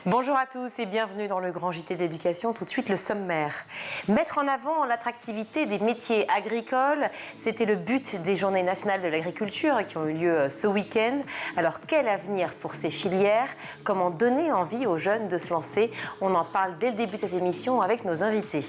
Bonjour à tous et bienvenue dans le Grand JT de l'éducation. Tout de suite, le sommaire. Mettre en avant l'attractivité des métiers agricoles, c'était le but des Journées nationales de l'agriculture qui ont eu lieu ce week-end. Alors, quel avenir pour ces filières? Comment donner envie aux jeunes de se lancer? On en parle dès le début de cette émission avec nos invités.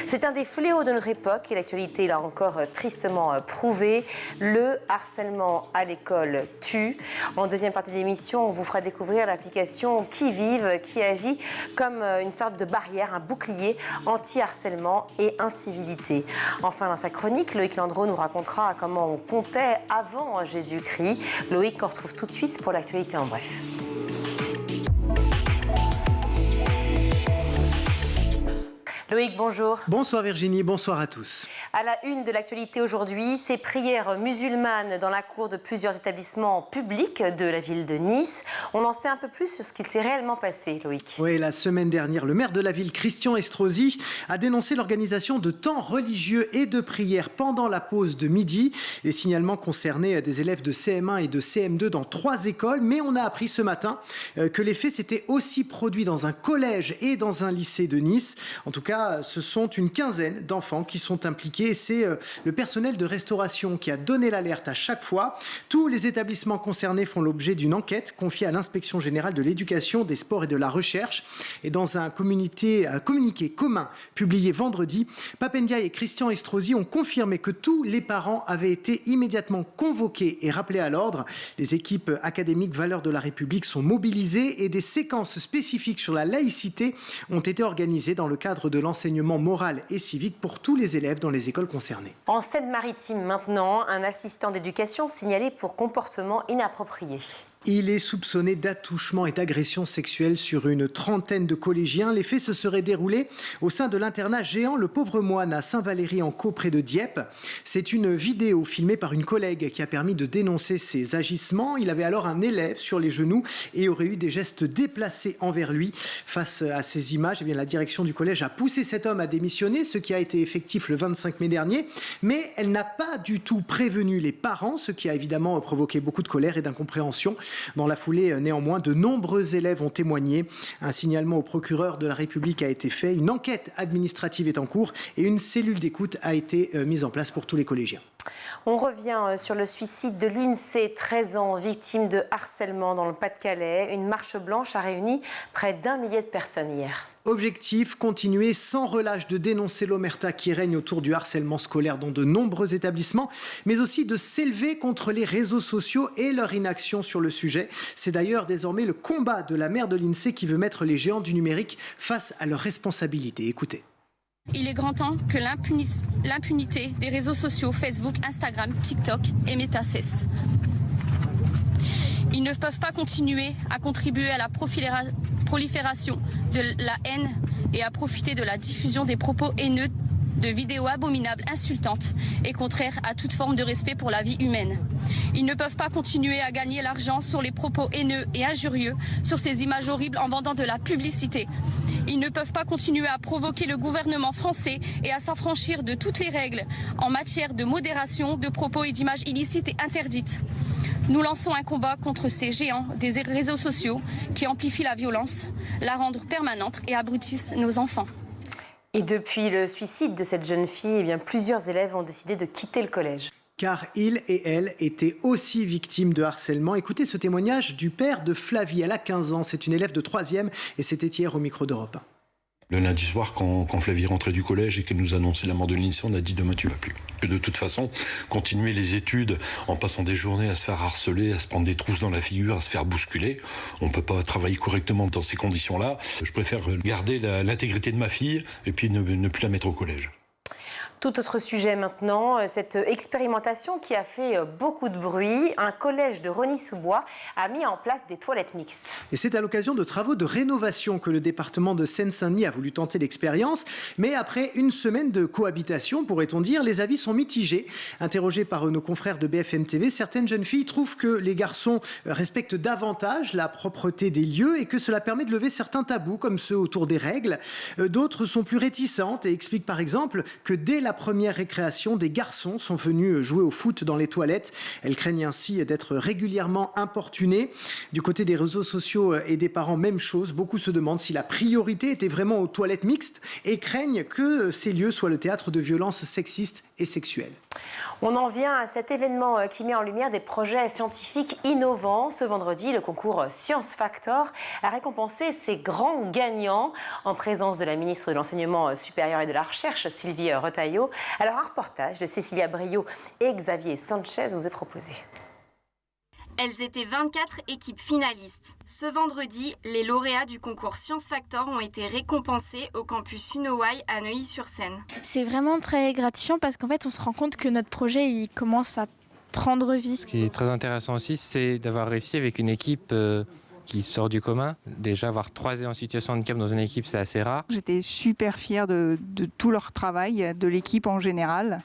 C'est un des fléaux de notre époque et l'actualité l'a encore tristement prouvé. Le harcèlement à l'école tue. En deuxième partie de l'émission, on vous fera découvrir l'application Qui Vive, qui agit comme une sorte de barrière, un bouclier anti-harcèlement et incivilité. Enfin, dans sa chronique, Loïc Landreau nous racontera comment on comptait avant Jésus-Christ. Loïc, qu'on retrouve tout de suite pour l'actualité en bref. Loïc, bonjour. Bonsoir Virginie, bonsoir à tous. À la une de l'actualité aujourd'hui, ces prières musulmanes dans la cour de plusieurs établissements publics de la ville de Nice. On en sait un peu plus sur ce qui s'est réellement passé, Loïc. Oui, la semaine dernière, le maire de la ville, Christian Estrosi, a dénoncé l'organisation de temps religieux et de prières pendant la pause de midi. Les signalements concernaient des élèves de CM1 et de CM2 dans 3 écoles, mais on a appris ce matin que les faits s'étaient aussi produits dans un collège et dans un lycée de Nice. En tout cas, ce sont une quinzaine d'enfants qui sont impliqués. C'est le personnel de restauration qui a donné l'alerte à chaque fois. Tous les établissements concernés font l'objet d'une enquête confiée à l'Inspection générale de l'éducation, des sports et de la recherche. Et dans un communiqué commun publié vendredi, Pape Ndiaye et Christian Estrosi ont confirmé que tous les parents avaient été immédiatement convoqués et rappelés à l'ordre. Les équipes académiques Valeurs de la République sont mobilisées et des séquences spécifiques sur la laïcité ont été organisées dans le cadre de l'enseignement moral et civique pour tous les élèves dans les écoles concernées. En Seine-Maritime maintenant, un assistant d'éducation signalé pour comportement inapproprié. Il est soupçonné d'attouchement et d'agression sexuelle sur une trentaine de collégiens. Les faits se seraient déroulés au sein de l'internat géant Le Pauvre Moine à Saint-Valery-en-Caux près de Dieppe. C'est une vidéo filmée par une collègue qui a permis de dénoncer ces agissements. Il avait alors un élève sur les genoux et aurait eu des gestes déplacés envers lui. Face à ces images, la direction du collège a poussé cet homme à démissionner, ce qui a été effectif le 25 mai dernier. Mais elle n'a pas du tout prévenu les parents, ce qui a évidemment provoqué beaucoup de colère et d'incompréhension. Dans la foulée, néanmoins, de nombreux élèves ont témoigné. Un signalement au procureur de la République a été fait, une enquête administrative est en cours et une cellule d'écoute a été mise en place pour tous les collégiens. On revient sur le suicide de l'INSEE, 13 ans, victime de harcèlement dans le Pas-de-Calais. Une marche blanche a réuni près d'1 millier de personnes hier. Objectif, continuer sans relâche de dénoncer l'omerta qui règne autour du harcèlement scolaire dans de nombreux établissements, mais aussi de s'élever contre les réseaux sociaux et leur inaction sur le sujet. C'est d'ailleurs désormais le combat de la maire de l'INSEE qui veut mettre les géants du numérique face à leurs responsabilités. Écoutez. Il est grand temps que l'impunité des réseaux sociaux, Facebook, Instagram, TikTok et Meta cesse. Ils ne peuvent pas continuer à contribuer à la prolifération de la haine et à profiter de la diffusion des propos haineux, de vidéos abominables, insultantes et contraires à toute forme de respect pour la vie humaine. Ils ne peuvent pas continuer à gagner l'argent sur les propos haineux et injurieux, sur ces images horribles en vendant de la publicité. Ils ne peuvent pas continuer à provoquer le gouvernement français et à s'affranchir de toutes les règles en matière de modération de propos et d'images illicites et interdites. Nous lançons un combat contre ces géants des réseaux sociaux qui amplifient la violence, la rendent permanente et abrutissent nos enfants. Et depuis le suicide de cette jeune fille, plusieurs élèves ont décidé de quitter le collège. Car ils et elles étaient aussi victimes de harcèlement. Écoutez ce témoignage du père de Flavie, elle a 15 ans, c'est une élève de 3e et c'était hier au micro d'Europe 1. Le lundi soir, quand Flavie rentrait du collège et qu'elle nous annonçait la mort de l'INSEE, on a dit demain tu vas plus. Que de toute façon, continuer les études en passant des journées à se faire harceler, à se prendre des trousses dans la figure, à se faire bousculer, on ne peut pas travailler correctement dans ces conditions-là. Je préfère garder l'intégrité de ma fille et puis ne plus la mettre au collège. Tout autre sujet maintenant, cette expérimentation qui a fait beaucoup de bruit. Un collège de Rosny-sous-Bois a mis en place des toilettes mixtes. Et c'est à l'occasion de travaux de rénovation que le département de Seine-Saint-Denis a voulu tenter l'expérience. Mais après une semaine de cohabitation, pourrait-on dire, les avis sont mitigés. Interrogés par nos confrères de BFM TV, certaines jeunes filles trouvent que les garçons respectent davantage la propreté des lieux et que cela permet de lever certains tabous, comme ceux autour des règles. D'autres sont plus réticentes et expliquent par exemple que dès la la première récréation, des garçons sont venus jouer au foot dans les toilettes. Elles craignent ainsi d'être régulièrement importunées. Du côté des réseaux sociaux et des parents, même chose. Beaucoup se demandent si la priorité était vraiment aux toilettes mixtes et craignent que ces lieux soient le théâtre de violences sexistes et sexuelles. On en vient à cet événement qui met en lumière des projets scientifiques innovants. Ce vendredi, le concours Science Factor a récompensé ses grands gagnants en présence de la ministre de l'Enseignement supérieur et de la Recherche, Sylvie Retailleau. Alors, un reportage de Cécilia Brio et Xavier Sanchez vous est proposé. Elles étaient 24 équipes finalistes. Ce vendredi, les lauréats du concours Science Factor ont été récompensés au campus Unowaï à Neuilly-sur-Seine. C'est vraiment très gratifiant parce qu'en fait, on se rend compte que notre projet il commence à prendre vie. Ce qui est très intéressant aussi, c'est d'avoir réussi avec une équipe qui sort du commun. Déjà, avoir 3 en situation de handicap dans une équipe, c'est assez rare. J'étais super fière de tout leur travail, de l'équipe en général.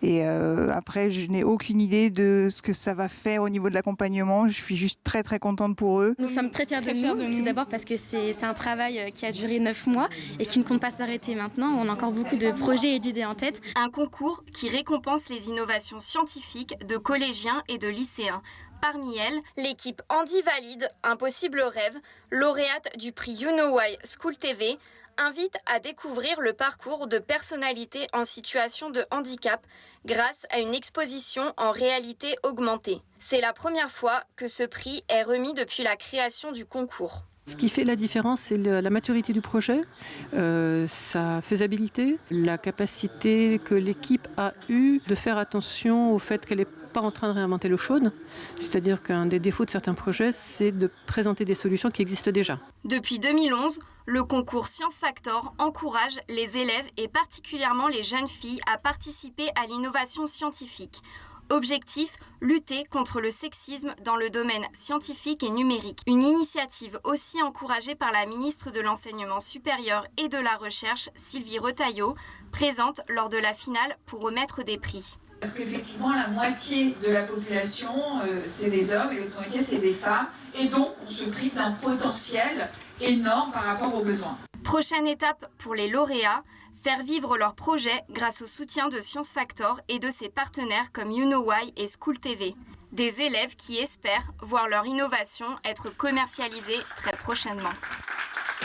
Et après, je n'ai aucune idée de ce que ça va faire au niveau de l'accompagnement. Je suis juste très très contente pour eux. Nous sommes très fiers de nous, tout d'abord parce que c'est un travail qui a duré 9 mois et qui ne compte pas s'arrêter maintenant. On a encore beaucoup de projets et d'idées en tête. Un concours qui récompense les innovations scientifiques de collégiens et de lycéens. Parmi elles, l'équipe Andy Valide, Impossible Rêve, lauréate du prix Unowaï School TV, invite à découvrir le parcours de personnalités en situation de handicap grâce à une exposition en réalité augmentée. C'est la première fois que ce prix est remis depuis la création du concours. Ce qui fait la différence, c'est la maturité du projet, sa faisabilité, la capacité que l'équipe a eue de faire attention au fait qu'elle n'est pas en train de réinventer l'eau chaude. C'est-à-dire qu'un des défauts de certains projets, c'est de présenter des solutions qui existent déjà. Depuis 2011, le concours Science Factor encourage les élèves et particulièrement les jeunes filles à participer à l'innovation scientifique. Objectif, lutter contre le sexisme dans le domaine scientifique et numérique. Une initiative aussi encouragée par la ministre de l'Enseignement supérieur et de la Recherche, Sylvie Retailleau, présente lors de la finale pour remettre des prix. Parce qu'effectivement, la moitié de la population, c'est des hommes et l'autre moitié, c'est des femmes. Et donc, on se prive d'un potentiel énorme par rapport aux besoins. Prochaine étape pour les lauréats, faire vivre leur projet grâce au soutien de Science Factor et de ses partenaires comme Unowaï et School TV. Des élèves qui espèrent voir leur innovation être commercialisée très prochainement.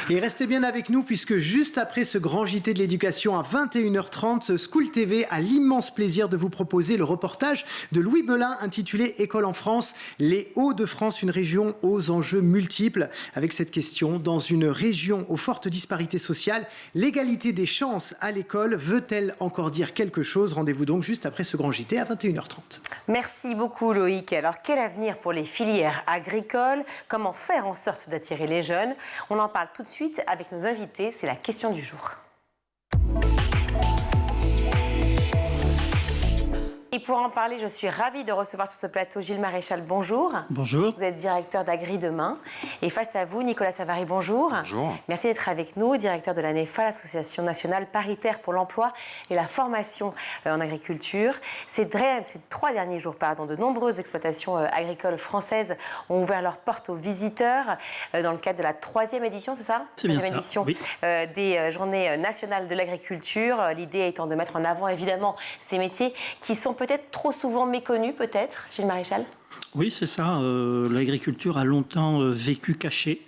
Et restez bien avec nous puisque juste après ce grand JT de l'éducation à 21h30, School TV a l'immense plaisir de vous proposer le reportage de Louis Belin intitulé École en France, les Hauts-de-France, une région aux enjeux multiples. Avec cette question, dans une région aux fortes disparités sociales, l'égalité des chances à l'école veut-elle encore dire quelque chose? Rendez-vous donc juste après ce grand JT à 21h30. Merci beaucoup Loïc. Alors quel avenir pour les filières agricoles? Comment faire en sorte d'attirer les jeunes? On en parle tout de suite avec nos invités, c'est la question du jour. Et pour en parler, je suis ravie de recevoir sur ce plateau Gilles Maréchal, bonjour. Bonjour. Vous êtes directeur d'Agri Demain. Et face à vous, Nicolas Savary, bonjour. Bonjour. Merci d'être avec nous, directeur de l'ANEFA, l'Association nationale paritaire pour l'emploi et la formation en agriculture. Ces 3 derniers jours, de nombreuses exploitations agricoles françaises ont ouvert leurs portes aux visiteurs dans le cadre de la 3e édition, c'est ça? C'est bien ça, édition, oui. Des Journées nationales de l'agriculture. L'idée étant de mettre en avant, évidemment, ces métiers qui sont peut-être trop souvent méconnus, peut-être, Gilles Maréchal? Oui, c'est ça. L'agriculture a longtemps vécu cachée.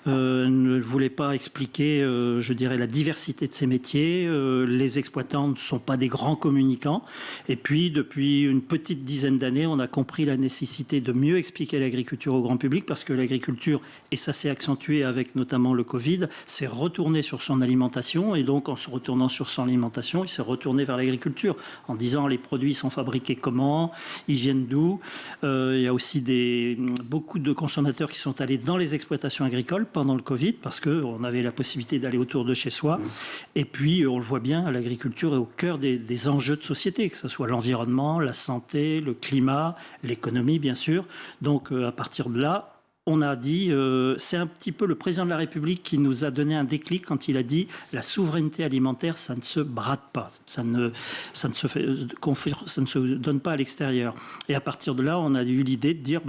Ne voulait pas expliquer, je dirais, la diversité de ces métiers. Les exploitants ne sont pas des grands communicants. Et puis, depuis une petite dizaine d'années, on a compris la nécessité de mieux expliquer l'agriculture au grand public parce que l'agriculture, et ça s'est accentué avec notamment le Covid, s'est retourné sur son alimentation. Et donc, en se retournant sur son alimentation, il s'est retourné vers l'agriculture en disant les produits sont fabriqués comment, ils viennent d'où. Il y a aussi beaucoup de consommateurs qui sont allés dans les exploitations agricoles pendant le Covid parce qu'on avait la possibilité d'aller autour de chez soi. Et puis, on le voit bien, l'agriculture est au cœur des enjeux de société, que ce soit l'environnement, la santé, le climat, l'économie, bien sûr. Donc, à partir de là, on a dit, c'est un petit peu le président de la République qui nous a donné un déclic quand il a dit la souveraineté alimentaire, ça ne se brade pas, ça ne se donne pas à l'extérieur. Et à partir de là, on a eu l'idée de dire,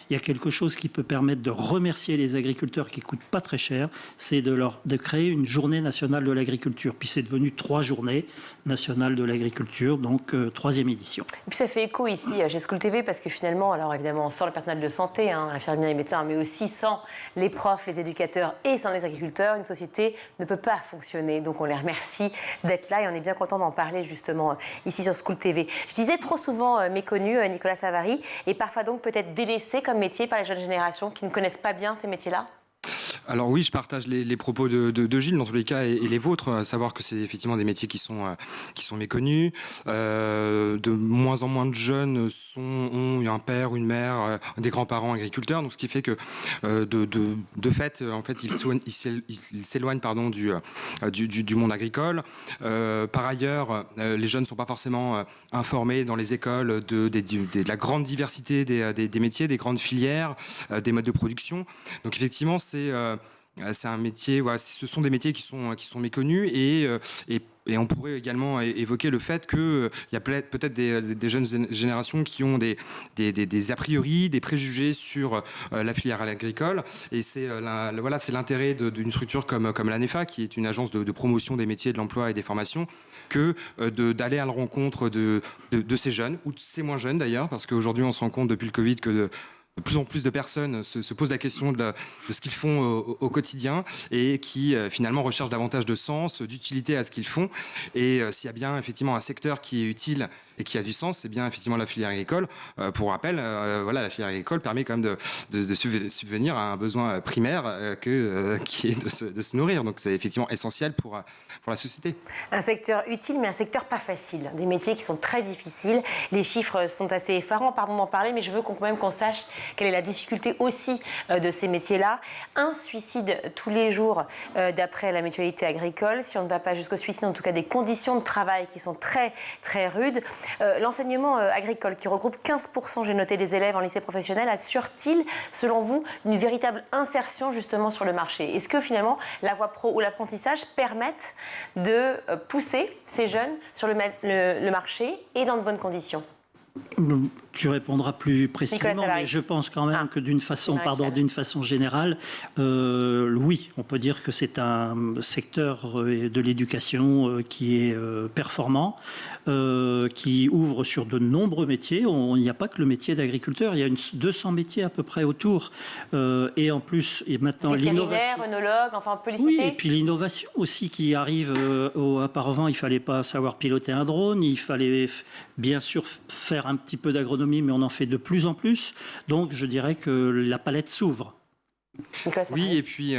il y a quelque chose qui peut permettre de remercier les agriculteurs qui ne coûtent pas très cher, c'est de créer une journée nationale de l'agriculture. Puis c'est devenu 3 journées nationales de l'agriculture, donc 3e édition. Et puis ça fait écho ici chez School TV parce que finalement, alors évidemment, sans le personnel de santé, infirmiers et médecins, mais aussi sans les profs, les éducateurs et sans les agriculteurs, une société ne peut pas fonctionner. Donc on les remercie d'être là et on est bien content d'en parler justement ici sur School TV. Je disais trop souvent méconnu, Nicolas Savary, et parfois donc peut-être délaissé comme métier par les jeunes générations qui ne connaissent pas bien ces métiers-là. Alors oui, je partage les propos de Gilles dans tous les cas et les vôtres, à savoir que c'est effectivement des métiers qui sont méconnus. De moins en moins de jeunes ont un père ou une mère, des grands-parents agriculteurs, donc ce qui fait que de fait, en fait, ils s'éloignent du monde agricole. Par ailleurs, les jeunes ne sont pas forcément informés dans les écoles de la grande diversité des métiers, des grandes filières, des modes de production. Donc effectivement, c'est un métier, ce sont des métiers qui sont méconnus et on pourrait également évoquer le fait qu'il y a peut-être des jeunes générations qui ont des a priori, des préjugés sur la filière agricole. Et c'est l'intérêt d'une structure comme l'ANEFA, qui est une agence de promotion des métiers, de l'emploi et des formations, que d'aller à la rencontre de ces jeunes, ou de ces moins jeunes d'ailleurs, parce qu'aujourd'hui on se rend compte depuis le Covid que de plus en plus de personnes se posent la question de ce qu'ils font au quotidien et qui finalement recherchent davantage de sens, d'utilité à ce qu'ils font. Et s'il y a bien effectivement un secteur qui est utile et qui a du sens, c'est bien effectivement la filière agricole. Pour rappel, la filière agricole permet quand même de subvenir à un besoin primaire qui est de se nourrir. Donc c'est effectivement essentiel pour la société. Un secteur utile, mais un secteur pas facile. Des métiers qui sont très difficiles. Les chiffres sont assez effarants, pardon d'en parler, mais je veux quand même qu'on sache quelle est la difficulté aussi de ces métiers-là. 1 suicide tous les jours d'après la mutualité agricole. Si on ne va pas jusqu'au suicide, en tout cas des conditions de travail qui sont très, très rudes. L'enseignement agricole qui regroupe 15%, j'ai noté, des élèves en lycée professionnel, assure-t-il, selon vous, une véritable insertion justement sur le marché? Est-ce que finalement la voie pro ou l'apprentissage permettent de pousser ces jeunes sur le marché et dans de bonnes conditions? Tu répondras plus précisément, mais je pense quand même que d'une façon générale, oui, on peut dire que c'est un secteur de l'éducation qui est performant, qui ouvre sur de nombreux métiers. Il n'y a pas que le métier d'agriculteur, il y a 200 métiers à peu près autour. Et en plus, et maintenant l'innovation. Œnologue, enfin on peut les citer. Oui, et puis l'innovation aussi qui arrive. Auparavant, il ne fallait pas savoir piloter un drone, il fallait bien sûr faire un petit peu d'agronomie, mais on en fait de plus en plus. Donc, je dirais que la palette s'ouvre. Oui, et puis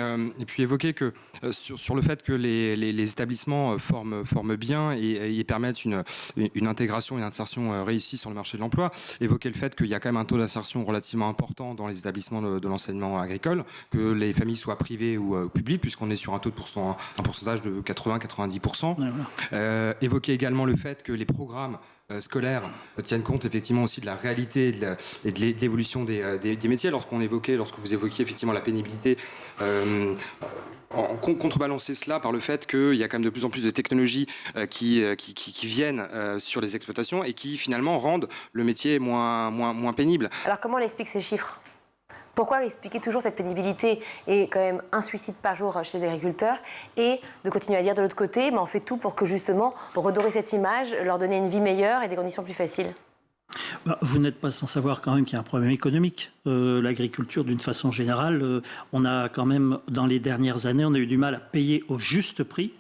évoquer que sur le fait que les établissements forment bien et permettent une intégration, une insertion réussie sur le marché de l'emploi. Évoquer le fait qu'il y a quand même un taux d'insertion relativement important dans les établissements de l'enseignement agricole, que les familles soient privées ou publiques, puisqu'on est sur un taux de un pourcentage de 80-90%. Ouais, voilà. Évoquer également le fait que les programmes scolaires tiennent compte effectivement aussi de la réalité et de l'évolution des métiers. Lorsque vous évoquiez effectivement la pénibilité, contrebalancer cela par le fait qu'il y a quand même de plus en plus de technologies qui viennent sur les exploitations et qui finalement rendent le métier moins pénible. Alors comment on explique ces chiffres ? Pourquoi expliquer toujours cette pénibilité et quand même 1 suicide par jour chez les agriculteurs et de continuer à dire de l'autre côté, on fait tout pour que justement redorer cette image, leur donner une vie meilleure et des conditions plus faciles? Vous n'êtes pas sans savoir quand même qu'il y a un problème économique. L'agriculture, d'une façon générale, on a quand même, dans les dernières années, on a eu du mal à payer au juste prix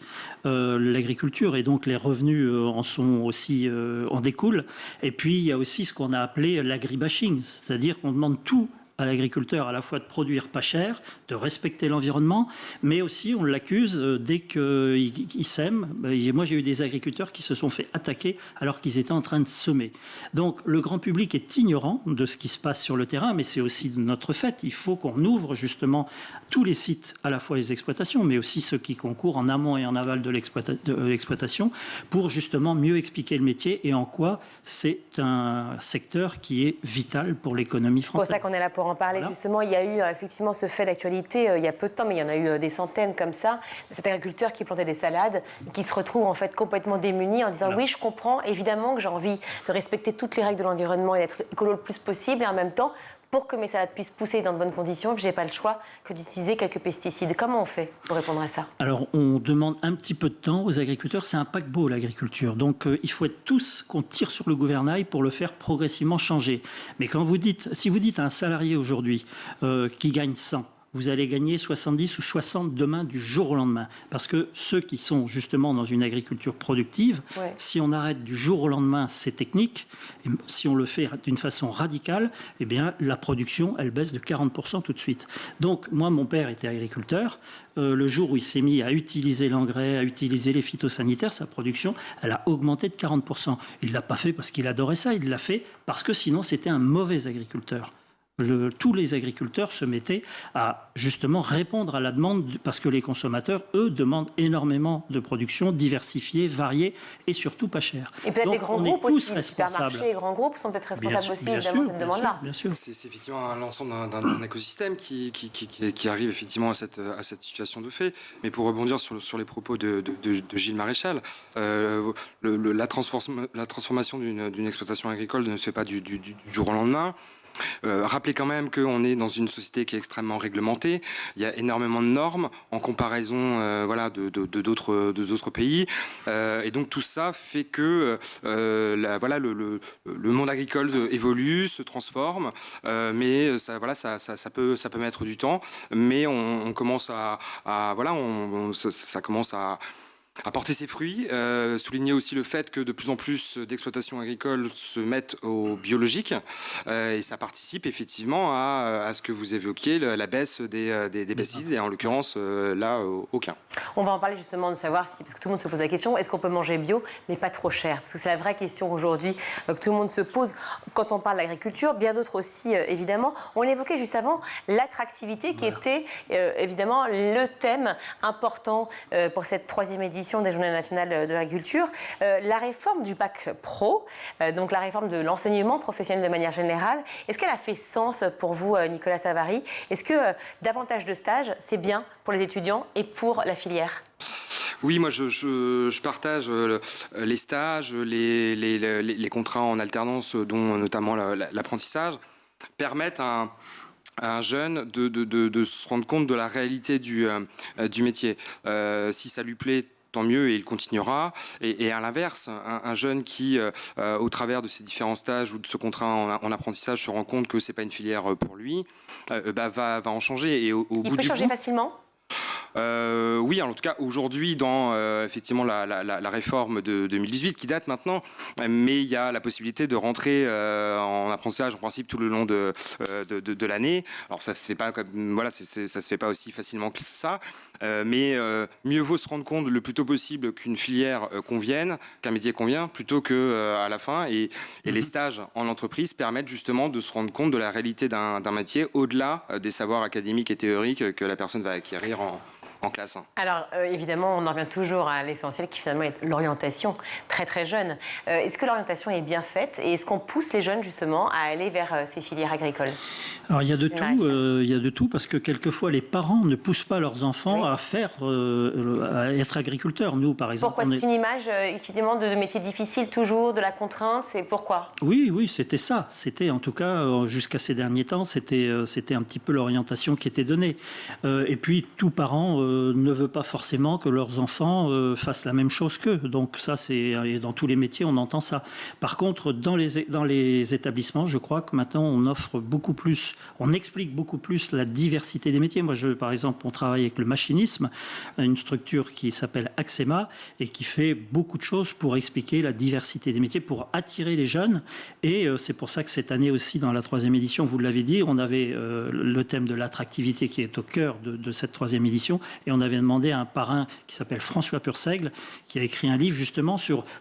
l'agriculture et donc les revenus en découlent. Et puis, il y a aussi ce qu'on a appelé l'agribashing, c'est-à-dire qu'on demande tout à l'agriculteur, à la fois de produire pas cher, de respecter l'environnement, mais aussi on l'accuse dès qu'il sème. Moi, j'ai eu des agriculteurs qui se sont fait attaquer alors qu'ils étaient en train de semer. Donc, le grand public est ignorant de ce qui se passe sur le terrain, mais c'est aussi de notre fait. Il faut qu'on ouvre justement tous les sites, à la fois les exploitations, mais aussi ceux qui concourent en amont et en aval de l'exploitation, pour justement mieux expliquer le métier et en quoi c'est un secteur qui est vital pour l'économie française. C'est pour ça qu'on est là pour pour en parler justement, il y a eu effectivement ce fait d'actualité il y a peu de temps, mais il y en a eu des centaines comme ça, de cet agriculteur qui plantait des salades, qui se retrouve en fait complètement démuni en disant oui, je comprends, évidemment que j'ai envie de respecter toutes les règles de l'environnement et d'être écolo le plus possible, et en même temps, pour que mes salades puissent pousser dans de bonnes conditions, je n'ai pas le choix que d'utiliser quelques pesticides. Comment on fait pour répondre à ça? Alors, on demande un petit peu de temps aux agriculteurs. C'est un paquebot, l'agriculture. Donc, il faut être tous qu'on tire sur le gouvernail pour le faire progressivement changer. Mais si vous dites à un salarié aujourd'hui qui gagne 100, vous allez gagner 70 ou 60 demain du jour au lendemain. Parce que ceux qui sont justement dans une agriculture productive, si on arrête du jour au lendemain ces techniques, et si on le fait d'une façon radicale, eh bien, la production, elle baisse de 40% tout de suite. Donc, moi, mon père était agriculteur. Le jour où il s'est mis à utiliser l'engrais, à utiliser les phytosanitaires, sa production, elle a augmenté de 40%. Il ne l'a pas fait parce qu'il adorait ça, il l'a fait parce que sinon, c'était un mauvais agriculteur. Tous les agriculteurs se mettaient à justement répondre à la demande parce que les consommateurs, eux, demandent énormément de production diversifiée, variée et surtout pas chère. Et peut-être les grands groupes aussi, les responsables. supermarchés, les grands groupes sont peut-être responsables aussi évidemment de cette demande-là. Bien sûr. C'est effectivement l'ensemble d'un écosystème qui arrive effectivement à cette situation de fait. Mais pour rebondir sur les propos de Gilles Maréchal, la transformation d'une exploitation agricole ne se fait pas du jour au lendemain. Rappelez quand même qu'on est dans une société qui est extrêmement réglementée. Il y a énormément de normes en comparaison de d'autres pays. Et donc tout ça fait que le monde agricole évolue, se transforme. Mais ça peut mettre du temps. Mais on commence ça commence à porter ses fruits. Souligner aussi le fait que de plus en plus d'exploitations agricoles se mettent au biologique et ça participe effectivement à ce que vous évoquiez, la baisse des pesticides et en l'occurrence là aucun. On va en parler justement de savoir si, parce que tout le monde se pose la question, est-ce qu'on peut manger bio mais pas trop cher? Parce que c'est la vraie question aujourd'hui que tout le monde se pose quand on parle d'agriculture, bien d'autres aussi évidemment. On évoquait juste avant l'attractivité qui était évidemment le thème important pour cette 3e édition des Journées nationales de l'agriculture. La réforme du bac pro, donc la réforme de l'enseignement professionnel de manière générale, est-ce qu'elle a fait sens pour vous, Nicolas Savary? Est-ce que davantage de stages, c'est bien pour les étudiants et pour la filière? Oui, moi je partage les stages, les contrats en alternance, dont notamment l'apprentissage, permettent à un jeune de se rendre compte de la réalité du métier. Si ça lui plaît, tant mieux et il continuera. Et à l'inverse, un jeune qui, au travers de ces différents stages ou de ce contrat en apprentissage, se rend compte que c'est pas une filière pour lui, va en changer. Et au bout il peut changer facilement? Oui, en tout cas aujourd'hui dans effectivement la réforme de 2018 qui date maintenant, mais il y a la possibilité de rentrer en apprentissage en principe tout le long de l'année. Alors ça se fait pas comme ça se fait pas aussi facilement que ça, mais mieux vaut se rendre compte le plus tôt possible qu'une filière convienne, qu'un métier convient, plutôt que à la fin. Et les stages en entreprise permettent justement de se rendre compte de la réalité d'un métier au-delà des savoirs académiques et théoriques que la personne va acquérir en classe. Alors évidemment, on en revient toujours à l'essentiel qui finalement est l'orientation très très jeune. Est-ce que l'orientation est bien faite et est-ce qu'on pousse les jeunes justement à aller vers ces filières agricoles? Alors il y a de tout, parce que quelquefois les parents ne poussent pas leurs enfants à à être agriculteurs. Nous par exemple. Pourquoi c'est une image évidemment de métier difficile toujours, de la contrainte, c'est pourquoi? Oui, c'était ça. C'était en tout cas jusqu'à ces derniers temps, c'était un petit peu l'orientation qui était donnée. Et puis tout parent ne veut pas forcément que leurs enfants fassent la même chose qu'eux. Donc ça, et dans tous les métiers, on entend ça. Par contre, dans les établissements, je crois que maintenant, on offre beaucoup plus, on explique beaucoup plus la diversité des métiers. Moi, par exemple, on travaille avec le machinisme, une structure qui s'appelle Axema et qui fait beaucoup de choses pour expliquer la diversité des métiers, pour attirer les jeunes. Et c'est pour ça que cette année aussi, dans la 3e édition, vous l'avez dit, on avait le thème de l'attractivité qui est au cœur de cette 3e édition. Et on avait demandé à un parrain qui s'appelle François Purseigle, qui a écrit un livre justement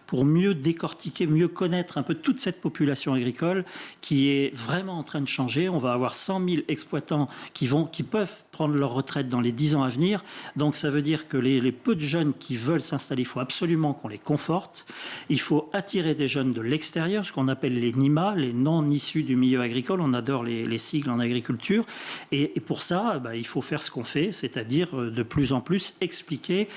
pour mieux décortiquer, mieux connaître un peu toute cette population agricole qui est vraiment en train de changer. On va avoir 100 000 exploitants qui peuvent prendre leur retraite dans les 10 ans à venir. Donc ça veut dire que les peu de jeunes qui veulent s'installer, il faut absolument qu'on les conforte. Il faut attirer des jeunes de l'extérieur, ce qu'on appelle les NIMA, les non issus du milieu agricole. On adore les sigles en agriculture. Et pour ça, il faut faire ce qu'on fait, c'est-à-dire de plus en plus expliquer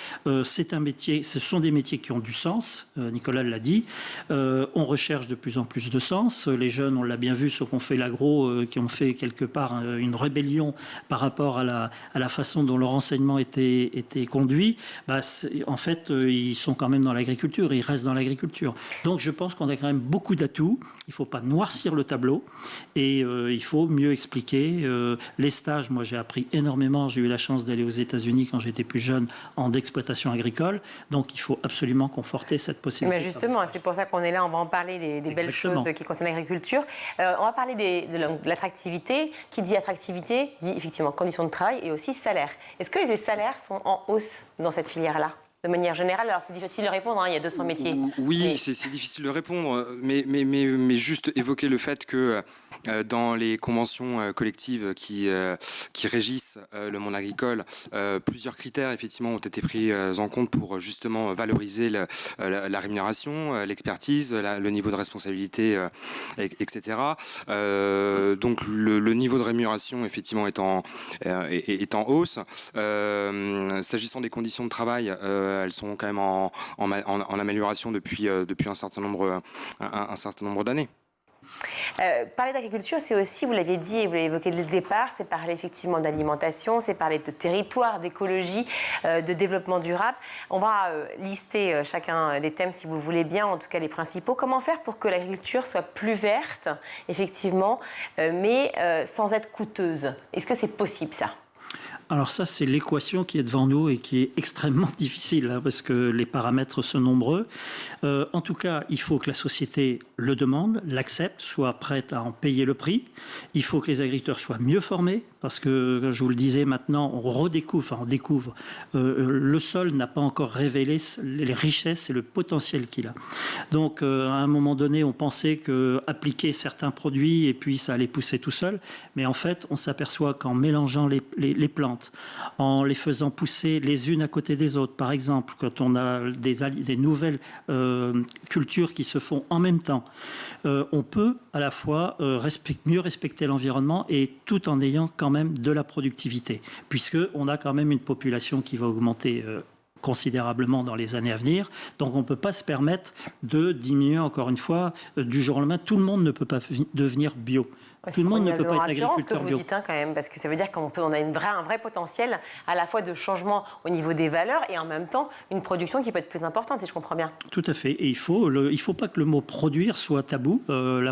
c'est un métier, ce sont des métiers qui ont du sens, Nicolas l'a dit. On recherche de plus en plus de sens. Les jeunes, on l'a bien vu, ceux qui ont fait l'agro, qui ont fait quelque part une rébellion par rapport à la façon dont leur enseignement était conduit, en fait, ils sont quand même dans l'agriculture, ils restent dans l'agriculture. Donc je pense qu'on a quand même beaucoup d'atouts. Il ne faut pas noircir le tableau et il faut mieux expliquer. Les stages, moi j'ai appris énormément. J'ai eu la chance d'aller aux États-Unis quand j'étais plus jeune en exploitation agricole. Donc il faut absolument conforter cette possibilité. Mais justement, c'est pour ça qu'on est là. On va en parler des belles choses qui concernent l'agriculture. On va parler de l'attractivité. Qui dit attractivité dit effectivement conditions de travail et aussi salaire. Est-ce que les salaires sont en hausse dans cette filière-là ? De manière générale, alors c'est difficile de répondre, il y a 200 métiers. Oui, c'est difficile de répondre, mais juste évoquer le fait que dans les conventions collectives qui régissent le monde agricole, plusieurs critères effectivement ont été pris en compte pour justement valoriser la rémunération, l'expertise, le niveau de responsabilité, etc. Donc le niveau de rémunération effectivement est en hausse. S'agissant des conditions de travail, elles sont quand même en amélioration depuis un certain nombre d'années. Parler d'agriculture, c'est aussi, vous l'avez dit et vous l'avez évoqué dès le départ, c'est parler effectivement d'alimentation, c'est parler de territoire, d'écologie, de développement durable. On va lister chacun des thèmes si vous le voulez bien, en tout cas les principaux. Comment faire pour que l'agriculture soit plus verte, effectivement, mais sans être coûteuse? Est-ce que c'est possible ça? Alors ça, c'est l'équation qui est devant nous et qui est extrêmement difficile parce que les paramètres sont nombreux. En tout cas, il faut que la société le demande, l'accepte, soit prête à en payer le prix. Il faut que les agriculteurs soient mieux formés parce que, comme je vous le disais, maintenant, on découvre. Le sol n'a pas encore révélé les richesses et le potentiel qu'il a. Donc, à un moment donné, on pensait qu'appliquer certains produits et puis ça allait pousser tout seul. Mais en fait, on s'aperçoit qu'en mélangeant les plantes, en les faisant pousser les unes à côté des autres. Par exemple, quand on a des nouvelles cultures qui se font en même temps, on peut à la fois mieux respecter l'environnement et tout en ayant quand même de la productivité, puisqu'on a quand même une population qui va augmenter considérablement dans les années à venir. Donc on ne peut pas se permettre de diminuer encore une fois du jour au lendemain. Tout le monde ne peut pas devenir bio. Tout le monde ne peut pas être agriculteur bio. Vous dites quand même, parce que ça veut dire qu'on a un vrai potentiel à la fois de changement au niveau des valeurs et en même temps une production qui peut être plus importante, si je comprends bien. Tout à fait. Et il faut pas que le mot produire soit tabou.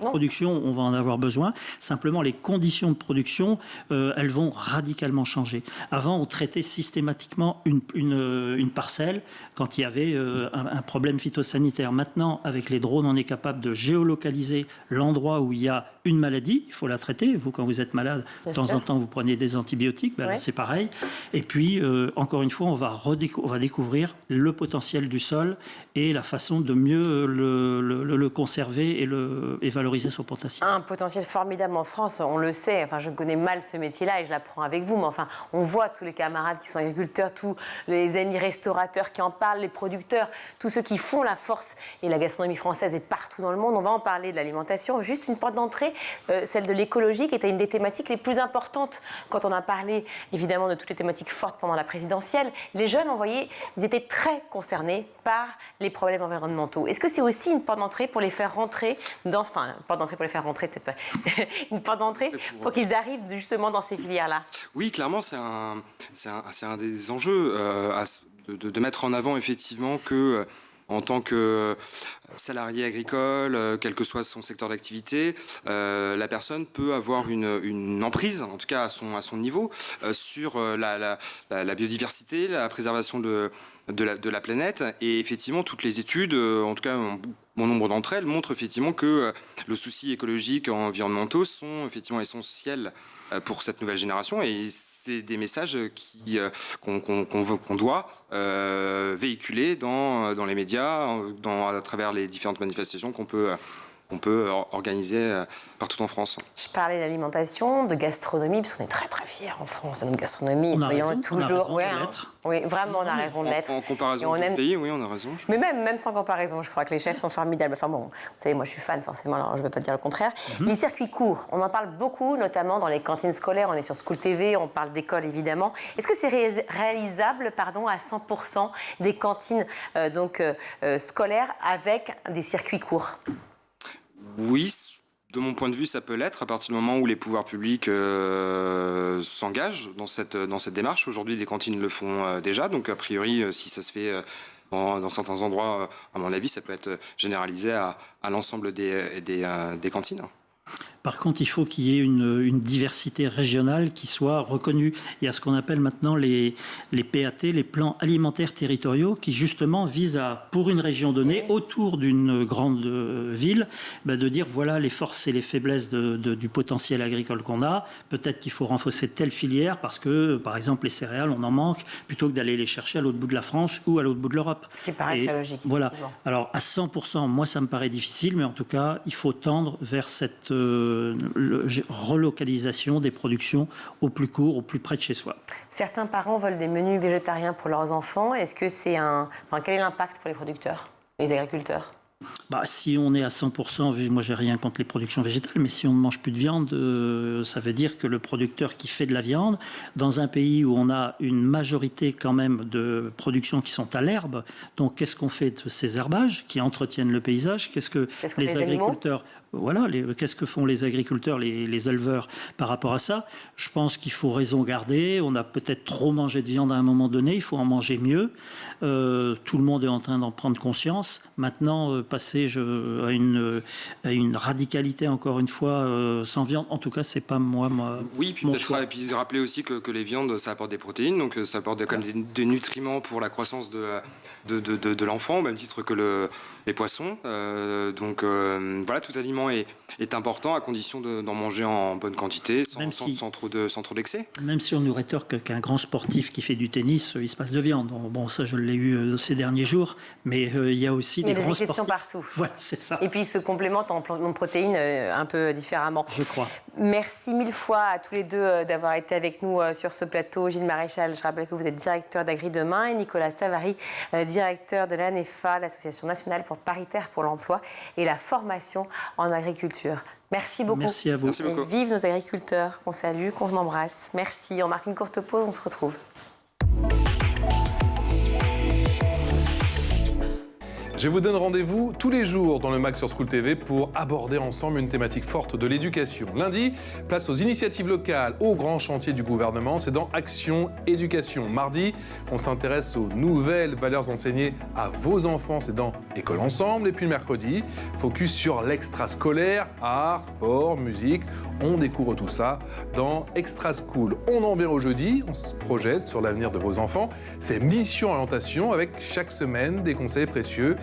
Production, on va en avoir besoin. Simplement, les conditions de production, elles vont radicalement changer. Avant, on traitait systématiquement une parcelle quand il y avait un problème phytosanitaire. Maintenant, avec les drones, on est capable de géolocaliser l'endroit où il y a une maladie. Il faut la traiter. Vous, quand vous êtes malade, de temps en temps, vous prenez des antibiotiques. Là, c'est pareil. Et puis, encore une fois, on va découvrir le potentiel du sol et la façon de mieux le conserver et valoriser son potentiel. Un potentiel formidable en France, on le sait. Enfin, je connais mal ce métier-là et je l'apprends avec vous. Mais enfin, on voit tous les camarades qui sont agriculteurs, tous les amis restaurateurs qui en parlent, les producteurs, tous ceux qui font la force. Et la gastronomie française est partout dans le monde. On va en parler de l'alimentation. Juste une porte d'entrée, celle de l'écologie, qui était une des thématiques les plus importantes quand on a parlé évidemment de toutes les thématiques fortes pendant la présidentielle. Les jeunes, on voyait, ils étaient très concernés par les problèmes environnementaux. Est-ce que c'est aussi une porte d'entrée pour les faire rentrer une porte d'entrée pour les faire rentrer, peut-être pas, une porte d'entrée pour qu'ils arrivent justement dans ces filières-là? Oui, clairement, c'est un des enjeux de mettre en avant effectivement que en tant que salarié agricole, quel que soit son secteur d'activité, la personne peut avoir une emprise, en tout cas à son niveau, sur la biodiversité, la préservation de la planète. Et effectivement, toutes les études, en tout cas, ont bon nombre d'entre elles montrent effectivement que le souci écologique et environnementaux sont effectivement essentiels pour cette nouvelle génération, et c'est des messages qu'on doit véhiculer dans les médias, à travers les différentes manifestations qu'on peut organiser partout en France. Je parlais d'alimentation, de gastronomie, parce qu'on est très très fiers en France de notre gastronomie. Soyons toujours. Oui, vraiment, on a raison de l'être. En comparaison avec d'autres pays, oui, on a raison. Mais même sans comparaison, je crois que les chefs sont formidables. Enfin bon, vous savez, moi je suis fan forcément, alors je ne vais pas dire le contraire. Les circuits courts, on en parle beaucoup, notamment dans les cantines scolaires. On est sur School TV, on parle d'école évidemment. Est-ce que c'est réalisable, à 100% des cantines scolaires avec des circuits courts? Oui, de mon point de vue, ça peut l'être à partir du moment où les pouvoirs publics s'engagent dans cette démarche. Aujourd'hui, des cantines le font déjà, donc a priori, si ça se fait dans certains endroits, à mon avis, ça peut être généralisé à l'ensemble des cantines. Par contre, il faut qu'il y ait une diversité régionale qui soit reconnue. Il y a ce qu'on appelle maintenant les PAT, les plans alimentaires territoriaux, qui justement visent à, pour une région donnée, autour d'une grande ville, de dire voilà les forces et les faiblesses du potentiel agricole qu'on a. Peut-être qu'il faut renforcer telle filière parce que, par exemple, les céréales, on en manque, plutôt que d'aller les chercher à l'autre bout de la France ou à l'autre bout de l'Europe. Ce qui paraît très logique. Voilà. Alors, à 100%, moi, ça me paraît difficile, mais en tout cas, il faut tendre vers cette relocalisation des productions au plus court, au plus près de chez soi. Certains parents veulent des menus végétariens pour leurs enfants. Est-ce que quel est l'impact pour les producteurs, les agriculteurs? Si on est à 100%, moi j'ai rien contre les productions végétales, mais si on ne mange plus de viande, ça veut dire que le producteur qui fait de la viande, dans un pays où on a une majorité quand même de productions qui sont à l'herbe, donc qu'est-ce qu'on fait de ces herbages qui entretiennent le paysage? Qu'est-ce que les agriculteurs... qu'est-ce que font les agriculteurs, les éleveurs par rapport à ça? Je pense qu'il faut raison garder. On a peut-être trop mangé de viande à un moment donné. Il faut en manger mieux. Tout le monde est en train d'en prendre conscience. Maintenant, passer à une radicalité, encore une fois, sans viande, en tout cas, c'est pas moi oui, puis peut-être rappeler aussi que les viandes, ça apporte des protéines, donc ça apporte quand même des nutriments pour la croissance de l'enfant, au même titre que les poissons. Voilà, tout aliment est important à condition d'en manger en bonne quantité, sans trop d'excès. Même si on nous rétorque qu'un grand sportif qui fait du tennis, il se passe de viande. Bon, ça, je l'ai eu ces derniers jours, mais il y a aussi des grands sportifs. Partout. Voilà, c'est ça. Et puis, ils se complémentent en protéines un peu différemment. Je crois. Merci mille fois à tous les deux d'avoir été avec nous sur ce plateau. Gilles Maréchal, je rappelle que vous êtes directeur d'Agri Demain, et Nicolas Savary, directeur de l'ANEFA, l'Association nationale paritaire pour l'emploi et la formation en agriculture. Merci beaucoup. Merci à vous. Merci beaucoup. Vive nos agriculteurs, qu'on salue, qu'on embrasse. Merci. On marque une courte pause, on se retrouve. Je vous donne rendez-vous tous les jours dans le MAG sur School TV pour aborder ensemble une thématique forte de l'éducation. Lundi, place aux initiatives locales, aux grands chantiers du gouvernement, c'est dans Action Éducation. Mardi, on s'intéresse aux nouvelles valeurs enseignées à vos enfants, c'est dans École Ensemble. Et puis le mercredi, focus sur l'extrascolaire, art, sport, musique. On découvre tout ça dans Extra School. On en vient au jeudi, on se projette sur l'avenir de vos enfants. C'est Mission Orientation avec chaque semaine des conseils précieux,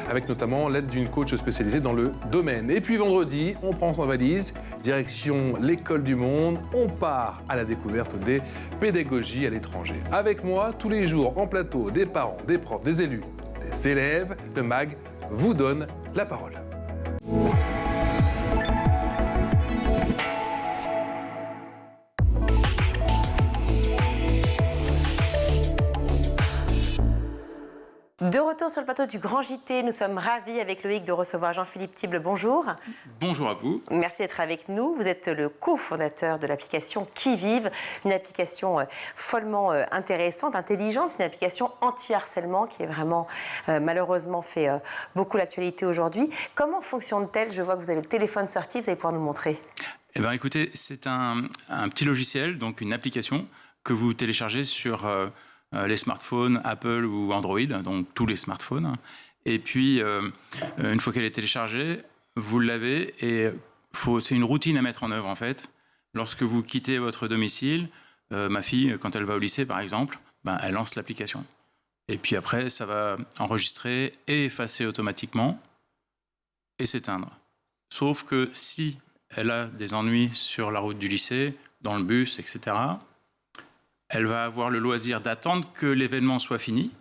avec notamment l'aide d'une coach spécialisée dans le domaine. Et puis vendredi, on prend sa valise, direction l'école du monde, on part à la découverte des pédagogies à l'étranger. Avec moi, tous les jours en plateau, des parents, des profs, des élus, des élèves, le MAG vous donne la parole. De retour sur le plateau du Grand JT, nous sommes ravis avec Loïc de recevoir Jean-Philippe Thible. Bonjour. Bonjour à vous. Merci d'être avec nous. Vous êtes le cofondateur de l'application Qui Vive, une application follement intéressante, intelligente. C'est une application anti-harcèlement qui est vraiment malheureusement fait beaucoup l'actualité aujourd'hui. Comment fonctionne-t-elle? Je vois que vous avez le téléphone sorti, vous allez pouvoir nous montrer. Eh bien, écoutez, c'est un petit logiciel, donc une application que vous téléchargez sur les smartphones Apple ou Android, donc tous les smartphones. Et puis, une fois qu'elle est téléchargée, vous l'avez et c'est une routine à mettre en œuvre en fait. Lorsque vous quittez votre domicile, ma fille, quand elle va au lycée par exemple, elle lance l'application. Et puis après, ça va enregistrer et effacer automatiquement et s'éteindre. Sauf que si elle a des ennuis sur la route du lycée, dans le bus, etc., elle va avoir le loisir d'attendre que l'événement soit fini.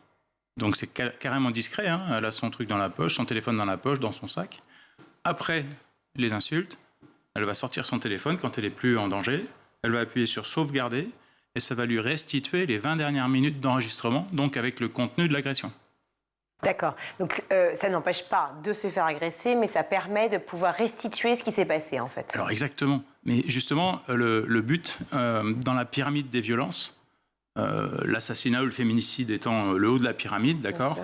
Donc c'est carrément discret, hein. Elle a son truc dans la poche, son téléphone dans la poche, dans son sac. Après les insultes, elle va sortir son téléphone quand elle n'est plus en danger, elle va appuyer sur sauvegarder et ça va lui restituer les 20 dernières minutes d'enregistrement, donc avec le contenu de l'agression. D'accord. Donc ça n'empêche pas de se faire agresser, mais ça permet de pouvoir restituer ce qui s'est passé en fait. Alors exactement. Mais justement, le but dans la pyramide des violences, l'assassinat ou le féminicide étant le haut de la pyramide, d'accord ?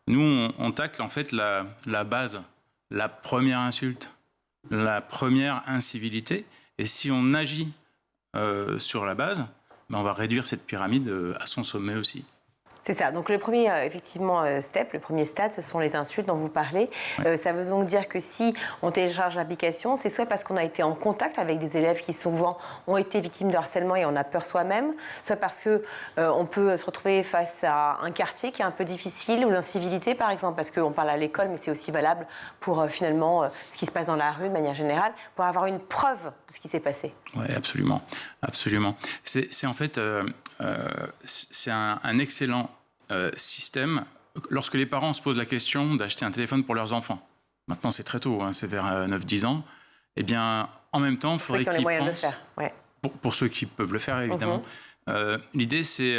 Nous, on tacle en fait la base, la première insulte, la première incivilité. Et si on agit sur la base, ben on va réduire cette pyramide à son sommet aussi. C'est ça. Donc le premier, effectivement, step, le premier stade, ce sont les insultes dont vous parlez. Ouais. Ça veut donc dire que si on télécharge l'application, c'est soit parce qu'on a été en contact avec des élèves qui souvent ont été victimes de harcèlement et on a peur soi-même, soit parce que on peut se retrouver face à un quartier qui est un peu difficile, aux incivilités par exemple, parce qu'on parle à l'école, mais c'est aussi valable pour finalement ce qui se passe dans la rue de manière générale, pour avoir une preuve de ce qui s'est passé. Oui, absolument, absolument. C'est en fait c'est un excellent système lorsque les parents se posent la question d'acheter un téléphone pour leurs enfants. Maintenant, c'est très tôt, hein, c'est vers 9-10 ans. Eh bien, en même temps, il faudrait qu'ils pensent... Ouais. Pour ceux qui peuvent le faire, évidemment. L'idée, c'est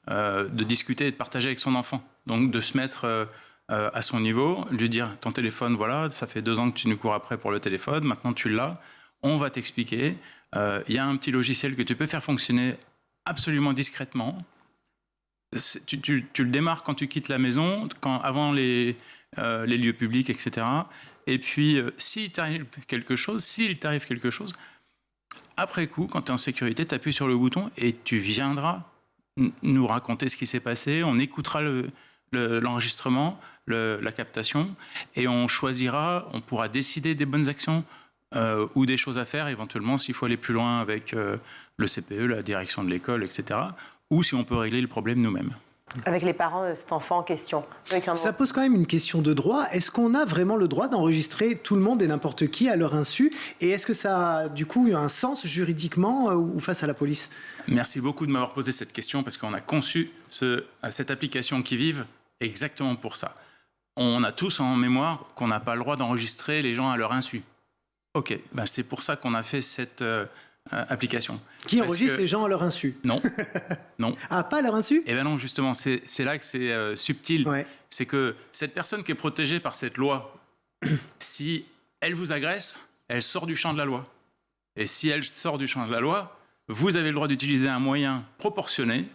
de discuter et de partager avec son enfant. Donc, de se mettre à son niveau, lui dire, ton téléphone, voilà, ça fait 2 ans que tu nous cours après pour le téléphone, maintenant tu l'as, on va t'expliquer. Il y a un petit logiciel que tu peux faire fonctionner absolument discrètement. Tu le démarres quand tu quittes la maison, avant les lieux publics, etc. Et puis, s'il t'arrive quelque chose, après coup, quand tu es en sécurité, tu appuies sur le bouton et tu viendras nous raconter ce qui s'est passé. On écoutera l'enregistrement, la captation, et on pourra décider des bonnes actions ou des choses à faire, éventuellement, s'il faut aller plus loin avec le CPE, la direction de l'école, etc., ou si on peut régler le problème nous-mêmes. Avec les parents de cet enfant en question. Ça pose quand même une question de droit. Est-ce qu'on a vraiment le droit d'enregistrer tout le monde et n'importe qui à leur insu ? Et est-ce que ça a du coup un sens juridiquement ou face à la police ? Merci beaucoup de m'avoir posé cette question parce qu'on a conçu cette application Qui Vive exactement pour ça. On a tous en mémoire qu'on n'a pas le droit d'enregistrer les gens à leur insu. Ok, ben c'est pour ça qu'on a fait cette application. Qui enregistre les gens à leur insu ? Non. Non. Ah, pas à leur insu ? Eh bien non, justement, c'est là que c'est subtil. Ouais. C'est que cette personne qui est protégée par cette loi, si elle vous agresse, elle sort du champ de la loi. Et si elle sort du champ de la loi, vous avez le droit d'utiliser un moyen proportionné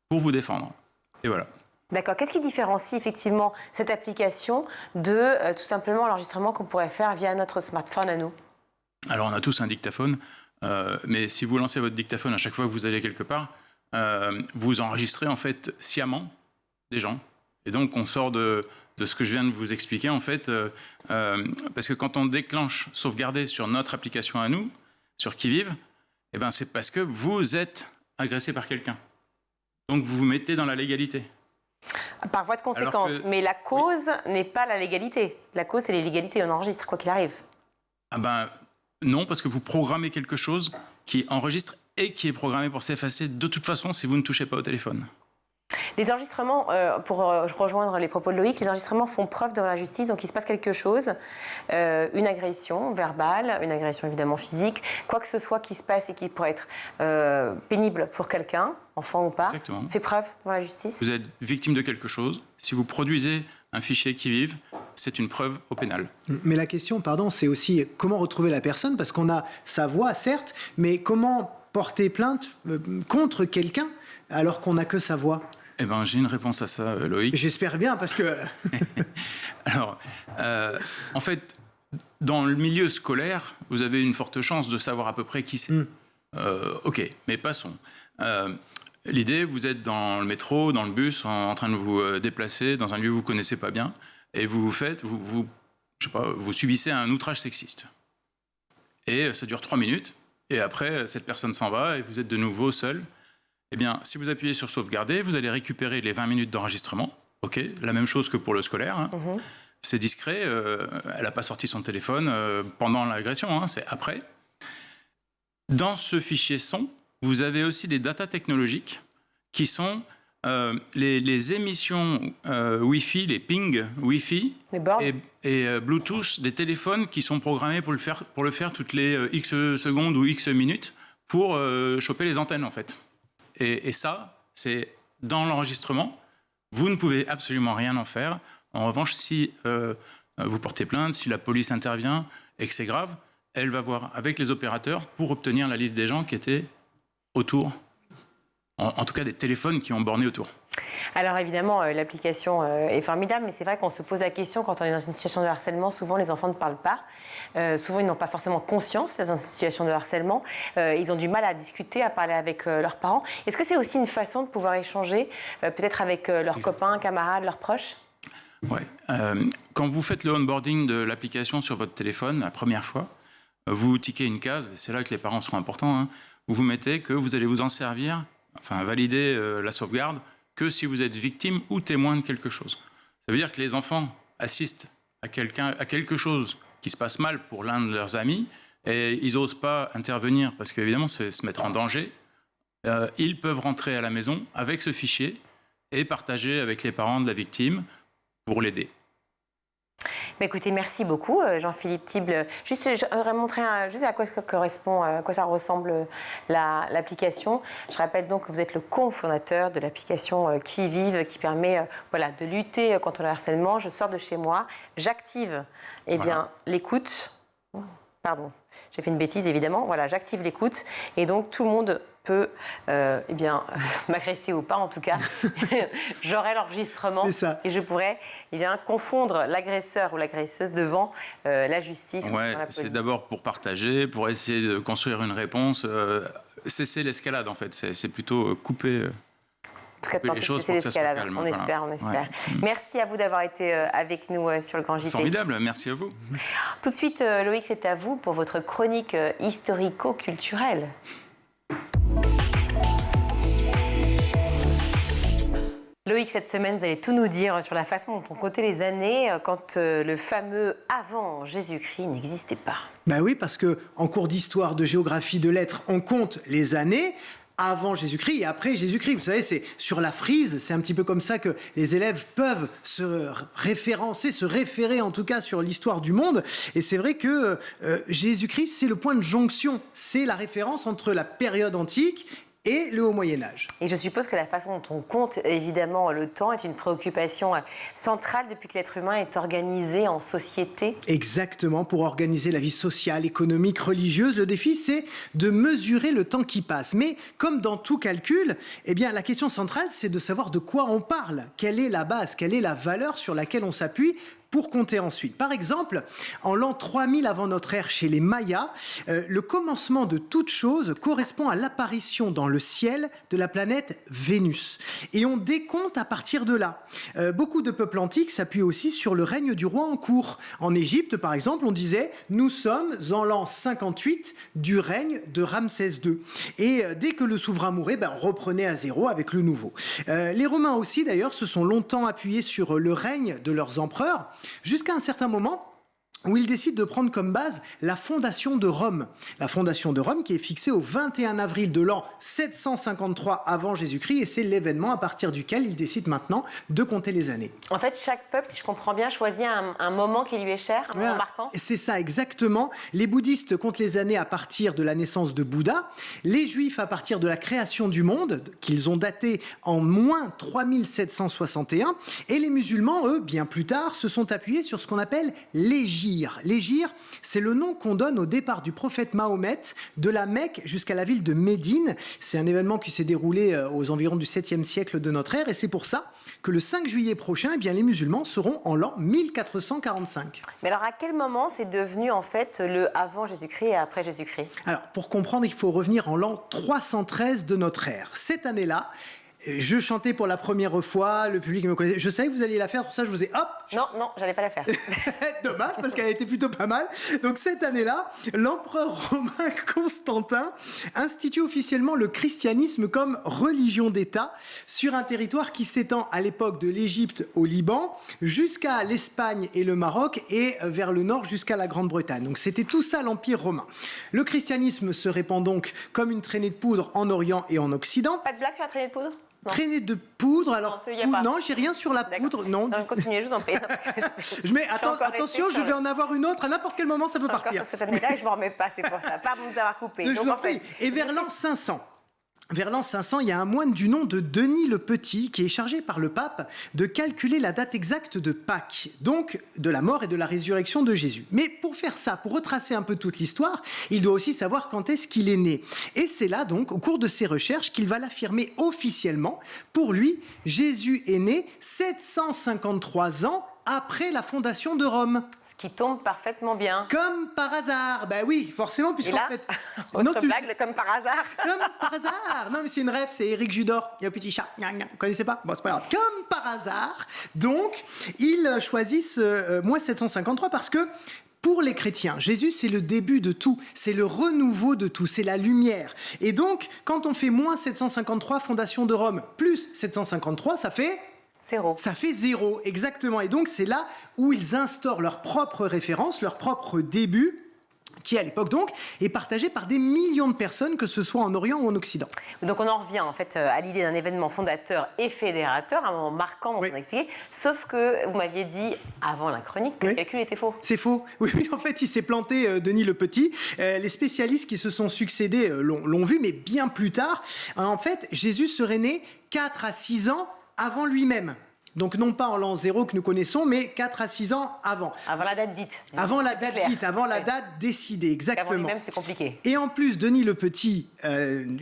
pour vous défendre. Et voilà. D'accord. Qu'est-ce qui différencie effectivement cette application de tout simplement l'enregistrement qu'on pourrait faire via notre smartphone à nous ? Alors, on a tous un dictaphone. Mais si vous lancez votre dictaphone à chaque fois que vous allez quelque part, vous enregistrez en fait sciemment des gens. Et donc on sort de ce que je viens de vous expliquer en fait, parce que quand on déclenche sauvegarder sur notre application à nous, sur Qui Vive, eh ben c'est parce que vous êtes agressé par quelqu'un. Donc vous vous mettez dans la légalité. Par voie de conséquence. Mais la cause n'est pas la légalité. La cause c'est l'illégalité. On enregistre quoi qu'il arrive. Ah ben non, parce que vous programmez quelque chose qui enregistre et qui est programmé pour s'effacer de toute façon si vous ne touchez pas au téléphone. Les enregistrements, pour rejoindre les propos de Loïc, les enregistrements font preuve devant la justice, donc il se passe quelque chose, une agression verbale, une agression évidemment physique, quoi que ce soit qui se passe et qui pourrait être pénible pour quelqu'un, enfant ou pas, Exactement. Fait preuve devant la justice. Vous êtes victime de quelque chose, si vous produisez un fichier Qui Vive, c'est une preuve au pénal. Mais la question, pardon, c'est aussi comment retrouver la personne, parce qu'on a sa voix, certes, mais comment porter plainte contre quelqu'un alors qu'on n'a que sa voix ? Eh ben, j'ai une réponse à ça, Loïc. J'espère bien, parce que... Alors, en fait, dans le milieu scolaire, vous avez une forte chance de savoir à peu près qui c'est. Ok, mais passons. L'idée, vous êtes dans le métro, dans le bus, en train de vous déplacer dans un lieu que vous ne connaissez pas bien, et vous subissez un outrage sexiste. Et ça dure 3 minutes, et après, cette personne s'en va, et vous êtes de nouveau seul. Eh bien, si vous appuyez sur sauvegarder, vous allez récupérer les 20 minutes d'enregistrement. Ok, la même chose que pour le scolaire. Hein. c'est discret, elle n'a pas sorti son téléphone pendant l'agression, hein, c'est après. Dans ce fichier son, vous avez aussi des datas technologiques qui sont les émissions Wi-Fi, les pings Wi-Fi et Bluetooth des téléphones qui sont programmés pour le faire toutes les X secondes ou X minutes pour choper les antennes, en fait. Et ça, c'est dans l'enregistrement. Vous ne pouvez absolument rien en faire. En revanche, si vous portez plainte, si la police intervient et que c'est grave, elle va voir avec les opérateurs pour obtenir la liste des gens qui étaient autour. En tout cas, des téléphones qui ont borné autour. Alors évidemment, l'application est formidable, mais c'est vrai qu'on se pose la question quand on est dans une situation de harcèlement. Souvent, les enfants ne parlent pas. Souvent, ils n'ont pas forcément conscience dans une situation de harcèlement. Ils ont du mal à discuter, à parler avec leurs parents. Est-ce que c'est aussi une façon de pouvoir échanger, peut-être avec leurs copains, camarades, leurs proches ? Oui. Quand vous faites le onboarding de l'application sur votre téléphone, la première fois, vous tiquez une case, et c'est là que les parents sont importants, hein, où vous mettez que vous allez vous en servir, enfin valider la sauvegarde, que si vous êtes victime ou témoin de quelque chose. Ça veut dire que les enfants assistent à quelque chose qui se passe mal pour l'un de leurs amis, et ils n'osent pas intervenir parce qu'évidemment, c'est se mettre en danger. Ils peuvent rentrer à la maison avec ce fichier et partager avec les parents de la victime pour l'aider. Mais écoutez, merci beaucoup Jean-Philippe Thible. Juste, j'aimerais montrer juste à quoi ça correspond, à quoi ça ressemble l'application. Je rappelle donc que vous êtes le cofondateur de l'application Qui Vive, qui permet de lutter contre le harcèlement. Je sors de chez moi, j'active l'écoute. Pardon, j'ai fait une bêtise évidemment. Voilà, j'active l'écoute et donc tout le monde peut m'agresser ou pas, en tout cas. J'aurai l'enregistrement et je pourrai confondre l'agresseur ou l'agresseuse devant la justice. Ouais, c'est d'abord pour partager, pour essayer de construire une réponse, cesser l'escalade en fait. C'est plutôt couper. En tout cas, c'est l'escalade. On espère. Ouais. Merci à vous d'avoir été avec nous sur le Grand JT. Formidable, merci à vous. Tout de suite, Loïc, c'est à vous pour votre chronique historico-culturelle. Loïc, cette semaine, vous allez tout nous dire sur la façon dont on comptait les années quand le fameux avant Jésus-Christ n'existait pas. Ben oui, parce qu'en cours d'histoire, de géographie, de lettres, on compte les années avant Jésus-Christ et après Jésus-Christ. Vous savez, c'est sur la frise, c'est un petit peu comme ça que les élèves peuvent se référer en tout cas sur l'histoire du monde. Et c'est vrai que Jésus-Christ, c'est le point de jonction, c'est la référence entre la période antique et le Haut Moyen-Âge. Et je suppose que la façon dont on compte, évidemment, le temps est une préoccupation centrale depuis que l'être humain est organisé en société. Exactement, pour organiser la vie sociale, économique, religieuse, le défi, c'est de mesurer le temps qui passe. Mais comme dans tout calcul, la question centrale, c'est de savoir de quoi on parle. Quelle est la base, quelle est la valeur sur laquelle on s'appuie pour compter ensuite. Par exemple, en l'an 3000 avant notre ère chez les Mayas, le commencement de toute chose correspond à l'apparition dans le ciel de la planète Vénus. Et on décompte à partir de là. Beaucoup de peuples antiques s'appuient aussi sur le règne du roi en cours. En Égypte, par exemple, on disait « Nous sommes en l'an 58 du règne de Ramsès II ». Et dès que le souverain mourait, on reprenait à zéro avec le nouveau. Les Romains aussi, d'ailleurs, se sont longtemps appuyés sur le règne de leurs empereurs, jusqu'à un certain moment où ils décident de prendre comme base la fondation de Rome. La fondation de Rome qui est fixée au 21 avril de l'an 753 avant Jésus-Christ et c'est l'événement à partir duquel ils décident maintenant de compter les années. En fait, chaque peuple, si je comprends bien, choisit un moment qui lui est cher, un moment marquant. C'est ça, exactement. Les bouddhistes comptent les années à partir de la naissance de Bouddha, les juifs à partir de la création du monde, qu'ils ont daté en moins 3761, et les musulmans, eux, bien plus tard, se sont appuyés sur ce qu'on appelle l'hégire. L'hégire, c'est le nom qu'on donne au départ du prophète Mahomet de la Mecque jusqu'à la ville de Médine. C'est un événement qui s'est déroulé aux environs du 7e siècle de notre ère et c'est pour ça que le 5 juillet prochain, les musulmans seront en l'an 1445. Mais alors à quel moment c'est devenu en fait le avant Jésus-Christ et après Jésus-Christ ? Alors pour comprendre, il faut revenir en l'an 313 de notre ère. Cette année-là, Je chantais pour la première fois, le public me connaissait. Je savais que vous alliez la faire, pour ça je vous ai hop. Non, j'allais pas la faire. Dommage, parce qu'elle était plutôt pas mal. Donc cette année-là, l'empereur romain Constantin institue officiellement le christianisme comme religion d'État sur un territoire qui s'étend à l'époque de l'Égypte au Liban jusqu'à l'Espagne et le Maroc et vers le nord jusqu'à la Grande-Bretagne. Donc c'était tout ça l'Empire romain. Le christianisme se répand donc comme une traînée de poudre en Orient et en Occident. Pas de blague sur la traînée de poudre? Non. Traînée de poudre, alors non, j'ai rien sur la D'accord. poudre, non. Continuez, je vous en prie. Attention, je vais en avoir une autre, à n'importe quel moment ça peut partir. Sur cette année-là, je m'en remets pas, c'est pour ça. Pardon de vous avoir coupé. Je vous en prie. Et vers l'an 500. Vers l'an 500, il y a un moine du nom de Denis le Petit qui est chargé par le pape de calculer la date exacte de Pâques, donc de la mort et de la résurrection de Jésus. Mais pour faire ça, pour retracer un peu toute l'histoire, il doit aussi savoir quand est-ce qu'il est né. Et c'est là donc, au cours de ses recherches, qu'il va l'affirmer officiellement. Pour lui, Jésus est né 753 ans après la fondation de Rome. Ce qui tombe parfaitement bien. Comme par hasard. Ben oui, forcément, puisqu'en fait... Autre blague, comme par hasard. Comme par hasard. Non, mais c'est une rêve, c'est Éric Judor. Il y a un petit chat. Vous connaissez pas? Bon, c'est pas grave. Comme par hasard. Donc, ils choisissent moins 753 parce que pour les chrétiens, Jésus, c'est le début de tout, c'est le renouveau de tout, c'est la lumière. Et donc, quand on fait moins 753, fondation de Rome, plus 753, ça fait... Zéro. Ça fait 0, exactement. Et donc, c'est là où ils instaurent leur propre référence, leur propre début, qui à l'époque donc est partagé par des millions de personnes, que ce soit en Orient ou en Occident. Donc on en revient en fait à l'idée d'un événement fondateur et fédérateur, un moment marquant dont on a expliqué, sauf que vous m'aviez dit avant la chronique que le calcul était faux. C'est faux. Oui, en fait il s'est planté, Denis le Petit. Les spécialistes qui se sont succédés l'ont vu, mais bien plus tard. En fait, Jésus serait né 4 à 6 ans avant lui-même. Donc non pas en l'an 0 que nous connaissons, mais 4 à 6 ans avant. Avant la date dite. Avant la date dite, avant la date décidée, exactement. Avant lui-même, c'est compliqué. Et en plus, Denis le Petit,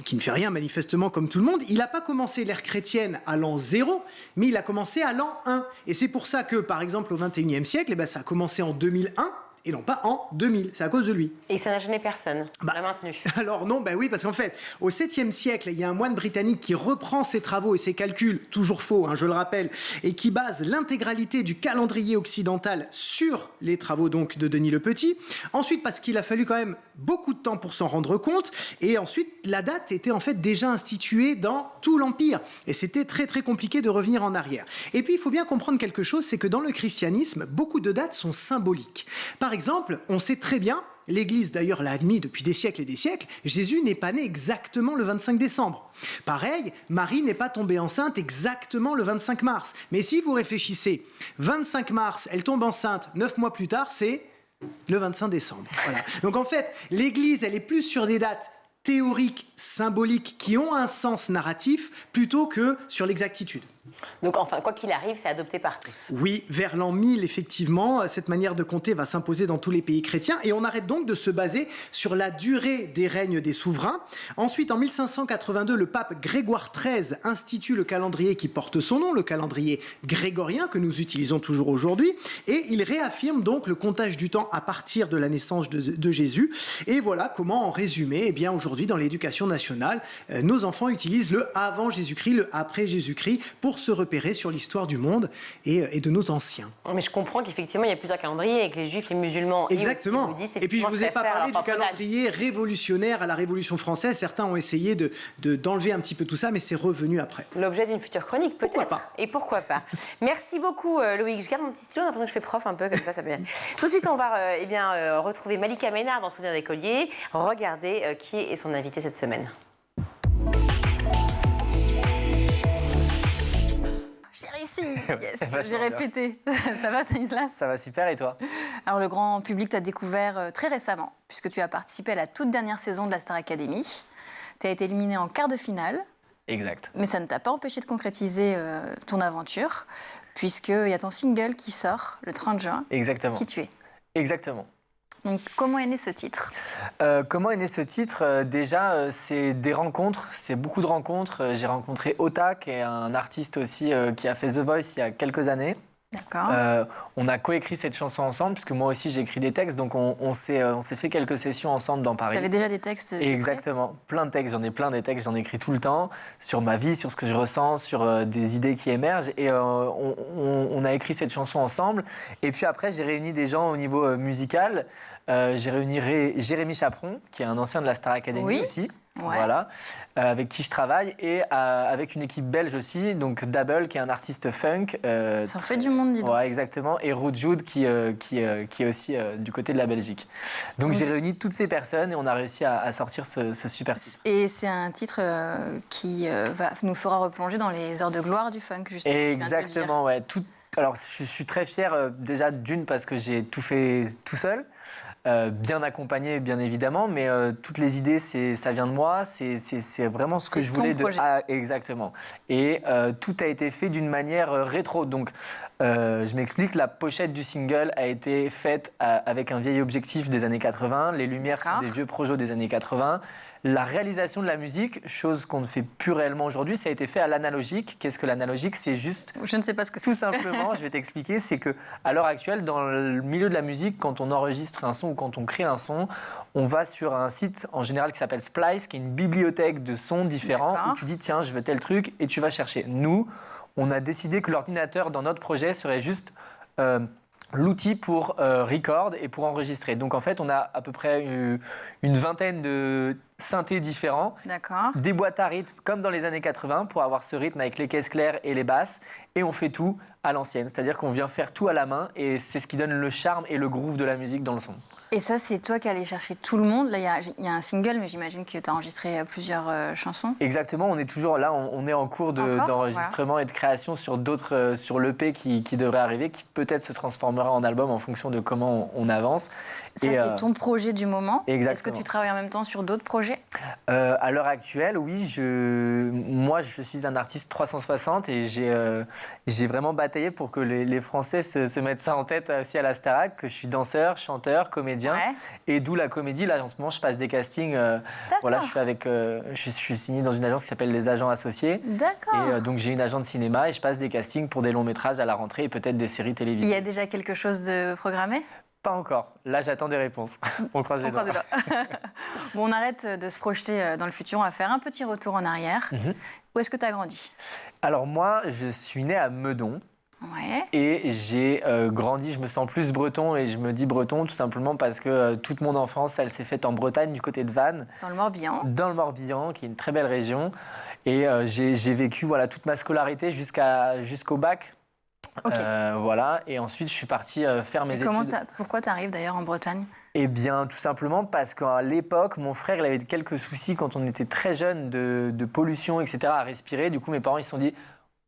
qui ne fait rien manifestement comme tout le monde, il n'a pas commencé l'ère chrétienne à l'an 0, mais il a commencé à l'an 1. Et c'est pour ça que, par exemple, au XXIe siècle, ça a commencé en 2001. Et non pas en 2000, c'est à cause de lui. Et ça n'a jamais personne l'a maintenu. Alors non, oui, parce qu'en fait, au 7e siècle, il y a un moine britannique qui reprend ses travaux et ses calculs, toujours faux, je le rappelle, et qui base l'intégralité du calendrier occidental sur les travaux donc de Denis le Petit. Ensuite, parce qu'il a fallu quand même beaucoup de temps pour s'en rendre compte, et ensuite, la date était en fait déjà instituée dans tout l'Empire, et c'était très très compliqué de revenir en arrière. Et puis, il faut bien comprendre quelque chose, c'est que dans le christianisme, beaucoup de dates sont symboliques. Par exemple, on sait très bien, l'Église d'ailleurs l'a admis depuis des siècles et des siècles, Jésus n'est pas né exactement le 25 décembre. Pareil, Marie n'est pas tombée enceinte exactement le 25 mars. Mais si vous réfléchissez, 25 mars, elle tombe enceinte, 9 mois plus tard, c'est le 25 décembre. Voilà. Donc en fait, l'Église, elle est plus sur des dates théoriques, symboliques, qui ont un sens narratif, plutôt que sur l'exactitude. Donc enfin, quoi qu'il arrive, c'est adopté par tous. Oui, vers l'an 1000, effectivement, cette manière de compter va s'imposer dans tous les pays chrétiens et on arrête donc de se baser sur la durée des règnes des souverains. Ensuite, en 1582, le pape Grégoire XIII institue le calendrier qui porte son nom, le calendrier grégorien que nous utilisons toujours aujourd'hui, et il réaffirme donc le comptage du temps à partir de la naissance de Jésus. Et voilà comment, en résumé, eh bien aujourd'hui dans l'éducation nationale, nos enfants utilisent le avant Jésus-Christ, le après Jésus-Christ pour se repérer sur l'histoire du monde et de nos anciens. Mais je comprends qu'effectivement, il y a plusieurs calendriers avec les juifs, les musulmans exactement. Et aussi les bouddhistes. Et puis, je ne vous ai pas parlé du calendrier révolutionnaire à la Révolution française. Certains ont essayé d'enlever un petit peu tout ça, mais c'est revenu après. L'objet d'une future chronique, peut-être. Pourquoi pas. Et pourquoi pas. Merci beaucoup, Loïc. Je garde mon petit stylo, j'ai l'impression que je fais prof un peu, comme ça peut bien. Tout de suite, on va retrouver Malika Ménard dans Souvenir d'écolier. Regardez qui est son invité cette semaine. J'ai réussi, yes, j'ai répété. Ça va, Stanislas? Ça va super, et toi? Alors, le grand public t'a découvert très récemment, puisque tu as participé à la toute dernière saison de la Star Academy. Tu as été éliminé en quart de finale. Exact. Mais ça ne t'a pas empêché de concrétiser ton aventure, puisqu'il y a ton single qui sort le 30 juin. Exactement. Qui tu es. Exactement. Donc, comment est né ce titre? Comment est né ce titre? Déjà, c'est des rencontres, c'est beaucoup de rencontres. J'ai rencontré Ota, qui est un artiste aussi qui a fait The Voice il y a quelques années. D'accord. On a coécrit cette chanson ensemble, puisque moi aussi j'ai écrit des textes, donc on s'est fait quelques sessions ensemble dans Paris. Tu avais déjà des textes Exactement, plein de textes, j'en ai plein des textes, j'en écris tout le temps, sur ma vie, sur ce que je ressens, sur des idées qui émergent, et on a écrit cette chanson ensemble. Et puis après, j'ai réuni des gens au niveau musical. J'ai réuni Jérémy Chaperon, qui est un ancien de la Star Academy aussi, voilà, avec qui je travaille, et avec une équipe belge aussi, donc Double, qui est un artiste funk. Ça en fait du monde, dis donc. Ouais, exactement, et Rujude, qui est aussi du côté de la Belgique. Donc j'ai réuni toutes ces personnes et on a réussi à sortir ce super titre. Et c'est un titre qui nous fera replonger dans les heures de gloire du funk, justement. Exactement, ouais. Alors je suis très fier, déjà d'une, parce que j'ai tout fait tout seul. Bien accompagné, bien évidemment, mais toutes les idées, ça vient de moi, c'est vraiment ce que je voulais. Exactement. Et tout a été fait d'une manière rétro. Donc, je m'explique, la pochette du single a été faite avec un vieil objectif des années 80. Les lumières sont des vieux projets des années 80. La réalisation de la musique, chose qu'on ne fait plus réellement aujourd'hui, ça a été fait à l'analogique. Qu'est-ce que l'analogique? C'est juste... Je ne sais pas ce que c'est. Tout simplement, je vais t'expliquer, c'est qu'à l'heure actuelle, dans le milieu de la musique, quand on enregistre un son ou quand on crée un son, on va sur un site en général qui s'appelle Splice, qui est une bibliothèque de sons différents, où tu dis tiens, je veux tel truc, et tu vas chercher. Nous, on a décidé que l'ordinateur dans notre projet serait juste... l'outil pour record et pour enregistrer. Donc en fait, on a à peu près une vingtaine de synthés différents, des boîtes à rythme comme dans les années 80 pour avoir ce rythme avec les caisses claires et les basses, et on fait tout à l'ancienne, c'est-à-dire qu'on vient faire tout à la main et c'est ce qui donne le charme et le groove de la musique dans le son. Et ça, c'est toi qui allais chercher tout le monde. Là, il y a un single, mais j'imagine que tu as enregistré plusieurs chansons. Exactement, on est toujours là, on est en cours d'enregistrement et de création sur d'autres, sur l'EP qui devrait arriver, qui peut-être se transformera en album en fonction de comment on avance. Ça, c'est ton projet du moment. Exactement. Est-ce que tu travailles en même temps sur d'autres projets? À l'heure actuelle, oui. Moi, je suis un artiste 360 et j'ai vraiment bataillé pour que les Français se mettent ça en tête aussi à la Starac, que je suis danseur, chanteur, comédien. Et d'où la comédie. Là, en ce moment, je passe des castings. Voilà, je suis signé dans une agence qui s'appelle Les Agents Associés. D'accord. Et donc, j'ai une agence de cinéma et je passe des castings pour des longs métrages à la rentrée et peut-être des séries télévisées. Il y a déjà quelque chose de programmé? Pas encore. Là, j'attends des réponses. On croise les doigts. Bon, on arrête de se projeter dans le futur. On va faire un petit retour en arrière. Où est-ce que tu as grandi? Alors moi, je suis né à Meudon. Ouais. Et j'ai grandi, je me sens plus breton et je me dis breton tout simplement parce que toute mon enfance, elle s'est faite en Bretagne, du côté de Vannes. Dans le Morbihan. Dans le Morbihan, qui est une très belle région. Et j'ai vécu toute ma scolarité jusqu'au bac. Voilà, et ensuite je suis parti faire mes études. Pourquoi tu arrives d'ailleurs en Bretagne? Eh bien, tout simplement parce qu'à l'époque, mon frère il avait quelques soucis quand on était très jeune de pollution, etc., à respirer. Du coup, mes parents ils se sont dit,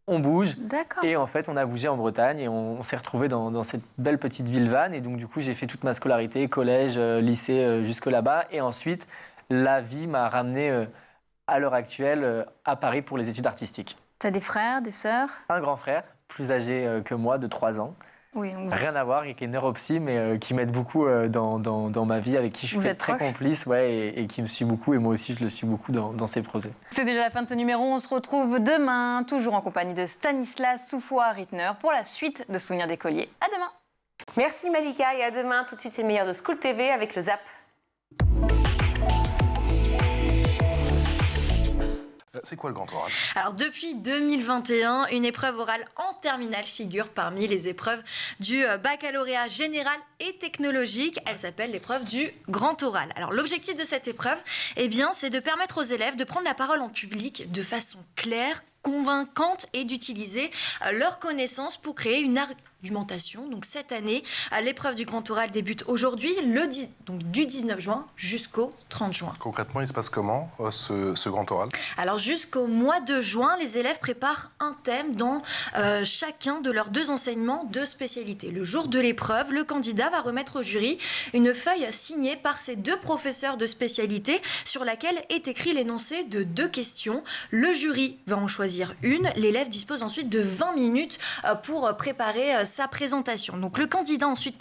on bouge. Et en fait, on a bougé en Bretagne et on s'est retrouvés dans cette belle petite ville Vannes. Et donc, du coup, j'ai fait toute ma scolarité, collège, lycée, jusque là-bas. Et ensuite, la vie m'a ramené à l'heure actuelle à Paris pour les études artistiques. Tu as des frères, des sœurs? Un grand frère, plus âgé que moi, de 3 ans. Oui, donc... Rien à voir, et qui est neuropsy, mais qui m'aide beaucoup dans ma vie, avec qui je suis très complice, et qui me suit beaucoup, et moi aussi je le suis beaucoup dans ses projets. C'est déjà la fin de ce numéro, on se retrouve demain, toujours en compagnie de Stanislas Soufois-Rittner pour la suite de Souvenirs d'écoliers. À demain. Merci Malika, et à demain. Tout de suite, c'est le meilleur de School TV avec le Zap. C'est quoi le grand oral? Alors depuis 2021, une épreuve orale en terminale figure parmi les épreuves du baccalauréat général et technologique. Elle s'appelle l'épreuve du grand oral. Alors l'objectif de cette épreuve, c'est de permettre aux élèves de prendre la parole en public de façon claire, convaincante et d'utiliser leurs connaissances pour créer une argumentation. Donc cette année, l'épreuve du grand oral débute aujourd'hui, du 19 juin jusqu'au 30 juin. Concrètement, il se passe comment ce grand oral? Alors jusqu'au mois de juin, les élèves préparent un thème dans chacun de leurs 2 enseignements de spécialité. Le jour de l'épreuve, le candidat va remettre au jury une feuille signée par ses 2 professeurs de spécialité sur laquelle est écrit l'énoncé de 2 questions. Le jury va en choisir une. L'élève dispose ensuite de 20 minutes pour préparer sa présentation. Donc le candidat ensuite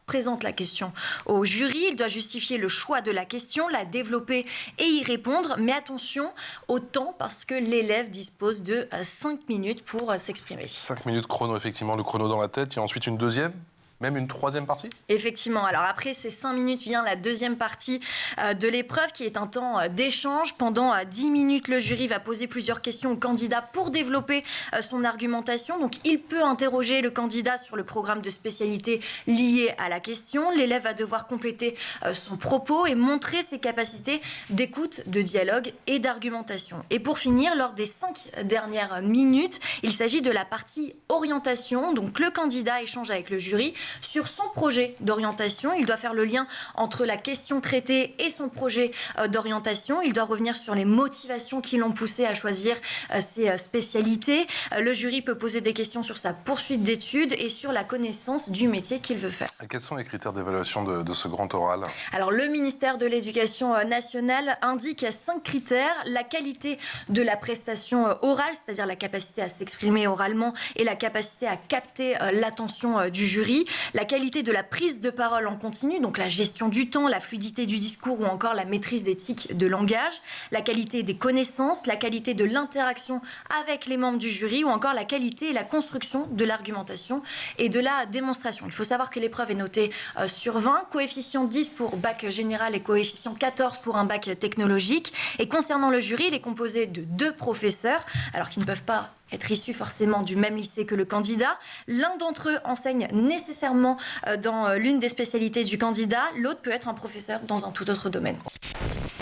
présente la question au jury. Il doit justifier le choix de la question, la développer et y répondre. Mais attention au temps parce que l'élève dispose de 5 minutes pour s'exprimer. 5 minutes chrono, effectivement, le chrono dans la tête. Et ensuite une deuxième, même une troisième partie ? Effectivement. Alors après ces 5 minutes vient la deuxième partie de l'épreuve qui est un temps d'échange. Pendant 10 minutes, le jury va poser plusieurs questions au candidat pour développer son argumentation. Donc il peut interroger le candidat sur le programme de spécialité lié à la question. L'élève va devoir compléter son propos et montrer ses capacités d'écoute, de dialogue et d'argumentation. Et pour finir, lors des 5 dernières minutes, il s'agit de la partie orientation. Donc le candidat échange avec le jury sur son projet d'orientation. Il doit faire le lien entre la question traitée et son projet d'orientation. Il doit revenir sur les motivations qui l'ont poussé à choisir ses spécialités. Le jury peut poser des questions sur sa poursuite d'études et sur la connaissance du métier qu'il veut faire. Et quels sont les critères d'évaluation de ce grand oral ? Alors, le ministère de l'Éducation nationale indique 5 critères. La qualité de la prestation orale, c'est-à-dire la capacité à s'exprimer oralement et la capacité à capter l'attention du jury. La qualité de la prise de parole en continu, donc la gestion du temps, la fluidité du discours ou encore la maîtrise des tics de langage. La qualité des connaissances, la qualité de l'interaction avec les membres du jury ou encore la qualité et la construction de l'argumentation et de la démonstration. Il faut savoir que l'épreuve est notée sur 20, coefficient 10 pour bac général et coefficient 14 pour un bac technologique. Et concernant le jury, il est composé de 2 professeurs, alors qu'ils ne peuvent pas être issus forcément du même lycée que le candidat. L'un d'entre eux enseigne nécessairement dans l'une des spécialités du candidat, l'autre peut être un professeur dans un tout autre domaine.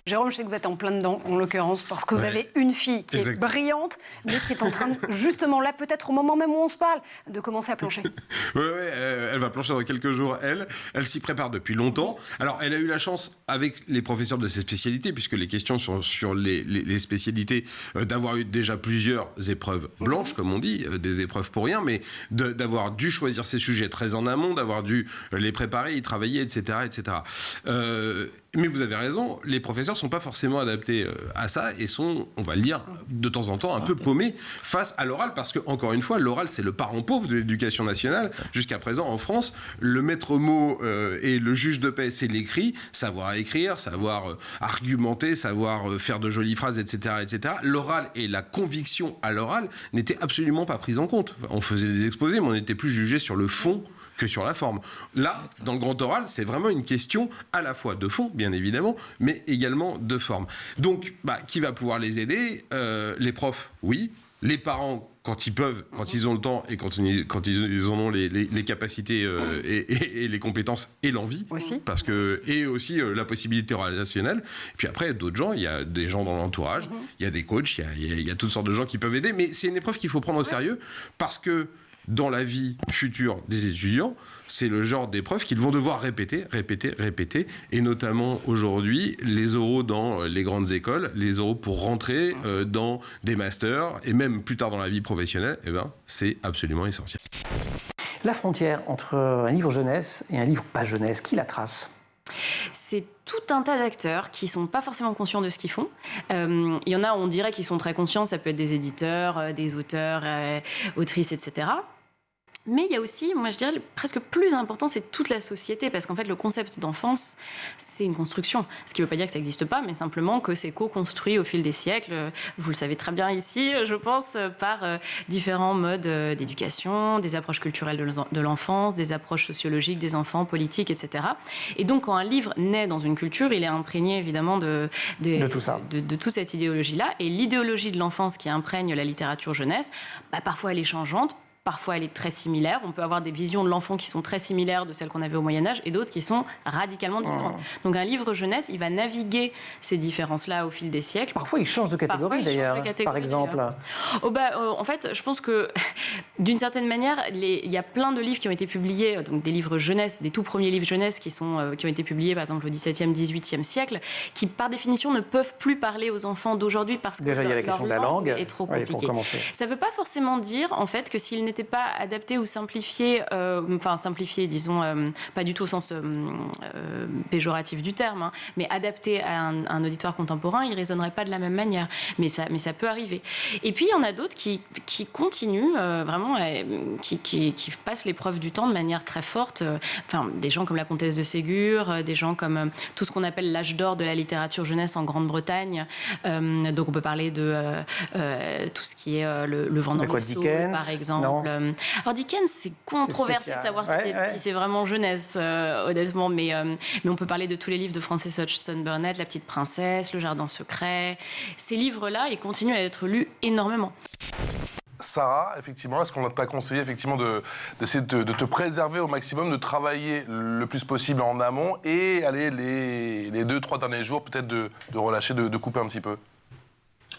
Jérôme, je sais que vous êtes en plein dedans, en l'occurrence, parce que vous avez une fille qui est brillante, mais qui est en train, justement là, peut-être au moment même où on se parle, de commencer à plancher. Oui, elle va plancher dans quelques jours, elle s'y prépare depuis longtemps. Alors, elle a eu la chance, avec les professeurs de ses spécialités, puisque les questions sont sur les spécialités, d'avoir eu déjà plusieurs épreuves blanches, comme on dit, des épreuves pour rien, mais d'avoir dû choisir ses sujets très en amont, d'avoir dû les préparer, y travailler, etc., etc. Mais vous avez raison, les professeurs ne sont pas forcément adaptés à ça et sont, on va le dire, de temps en temps un peu paumés face à l'oral, parce que, encore une fois, l'oral, c'est le parent pauvre de l'éducation nationale. Jusqu'à présent, en France, le maître mot et le juge de paix, c'est l'écrit, savoir écrire, savoir argumenter, savoir faire de jolies phrases, etc., etc. L'oral et la conviction à l'oral n'étaient absolument pas prises en compte. On faisait des exposés, mais on n'était plus jugé sur le fond que sur la forme. Là, dans le grand oral, c'est vraiment une question à la fois de fond, bien évidemment, mais également de forme. Donc, qui va pouvoir les aider ? Les profs, oui. Les parents, quand ils peuvent, quand ils ont le temps et quand ils en ont les capacités et les compétences et l'envie, aussi. Parce que, et aussi la possibilité relationnelle. Et puis après, d'autres gens, il y a des gens dans l'entourage, il y a des coachs, il y a toutes sortes de gens qui peuvent aider, mais c'est une épreuve qu'il faut prendre au sérieux parce que dans la vie future des étudiants, c'est le genre d'épreuve qu'ils vont devoir répéter, et notamment aujourd'hui, les oraux dans les grandes écoles, les oraux pour rentrer dans des masters, et même plus tard dans la vie professionnelle, c'est absolument essentiel. La frontière entre un livre jeunesse et un livre pas jeunesse, qui la trace ? C'est tout un tas d'acteurs qui ne sont pas forcément conscients de ce qu'ils font. Il y en a, on dirait, qui sont très conscients, ça peut être des éditeurs, des auteurs, autrices, etc. Mais il y a aussi, moi je dirais, presque plus important, c'est toute la société, parce qu'en fait le concept d'enfance, c'est une construction. Ce qui ne veut pas dire que ça n'existe pas, mais simplement que c'est co-construit au fil des siècles. Vous le savez très bien ici, je pense, par différents modes d'éducation, des approches culturelles de l'enfance, des approches sociologiques des enfants, politiques, etc. Et donc quand un livre naît dans une culture, il est imprégné évidemment de tout ça. De toute cette idéologie-là. Et l'idéologie de l'enfance qui imprègne la littérature jeunesse, parfois elle est changeante, parfois, elle est très similaire. On peut avoir des visions de l'enfant qui sont très similaires de celles qu'on avait au Moyen-Âge et d'autres qui sont radicalement différentes. Donc, un livre jeunesse, il va naviguer ces différences-là au fil des siècles. Parfois, il change de catégorie, d'ailleurs, par exemple. En fait, je pense que, d'une certaine manière, il y a plein de livres qui ont été publiés, donc des livres jeunesse, des tout premiers livres jeunesse qui ont été publiés, par exemple, au XVIIe, XVIIIe siècle, qui, par définition, ne peuvent plus parler aux enfants d'aujourd'hui parce que déjà, il y a la question de la langue est trop compliquée. Ça ne veut pas forcément dire, en fait, que s'ils n'étaient n'était pas adapté ou simplifié, disons, pas du tout au sens péjoratif du terme, mais adapté à un auditoire contemporain, il ne résonnerait pas de la même manière. Mais ça peut arriver. Et puis, il y en a d'autres qui continuent vraiment, qui passent l'épreuve du temps de manière très forte. Des gens comme la comtesse de Ségur, des gens comme tout ce qu'on appelle l'âge d'or de la littérature jeunesse en Grande-Bretagne. Donc, on peut parler de tout ce qui est le vent dans les seaux, par exemple. Alors, Dickens, c'est controversé de savoir si c'est vraiment jeunesse, honnêtement. Mais on peut parler de tous les livres de Frances Hodgson Burnett, La Petite Princesse, Le Jardin secret. Ces livres-là, ils continuent à être lus énormément. Sarah, effectivement, est-ce qu'on t'a conseillé effectivement d'essayer de te préserver au maximum, de travailler le plus possible en amont et aller les 2-3 derniers jours peut-être de relâcher, de couper un petit peu?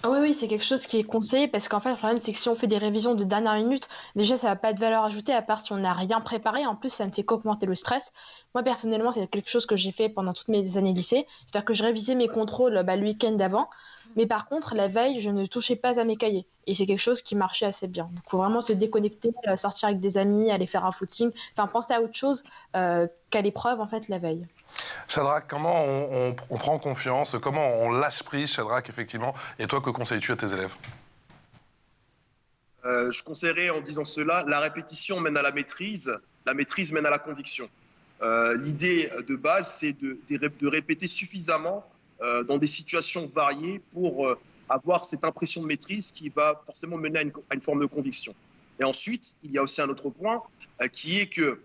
Oui, c'est quelque chose qui est conseillé parce qu'en fait, le problème, c'est que si on fait des révisions de dernière minute, déjà, ça n'a pas de valeur ajoutée à part si on n'a rien préparé. En plus, ça ne fait qu'augmenter le stress. Moi, personnellement, c'est quelque chose que j'ai fait pendant toutes mes années lycée. C'est-à-dire que je révisais mes contrôles le week-end d'avant. Mais par contre, la veille, je ne touchais pas à mes cahiers. Et c'est quelque chose qui marchait assez bien. Donc, il faut vraiment se déconnecter, sortir avec des amis, aller faire un footing. Enfin, penser à autre chose qu'à l'épreuve, en fait, la veille. Shadrach, comment on prend confiance, comment on lâche prise, Shadrach, effectivement, et toi, que conseilles-tu à tes élèves? Je conseillerais en disant cela, la répétition mène à la maîtrise mène à la conviction. L'idée de base, c'est de répéter suffisamment dans des situations variées pour avoir cette impression de maîtrise qui va forcément mener à une forme de conviction. Et ensuite, il y a aussi un autre point qui est que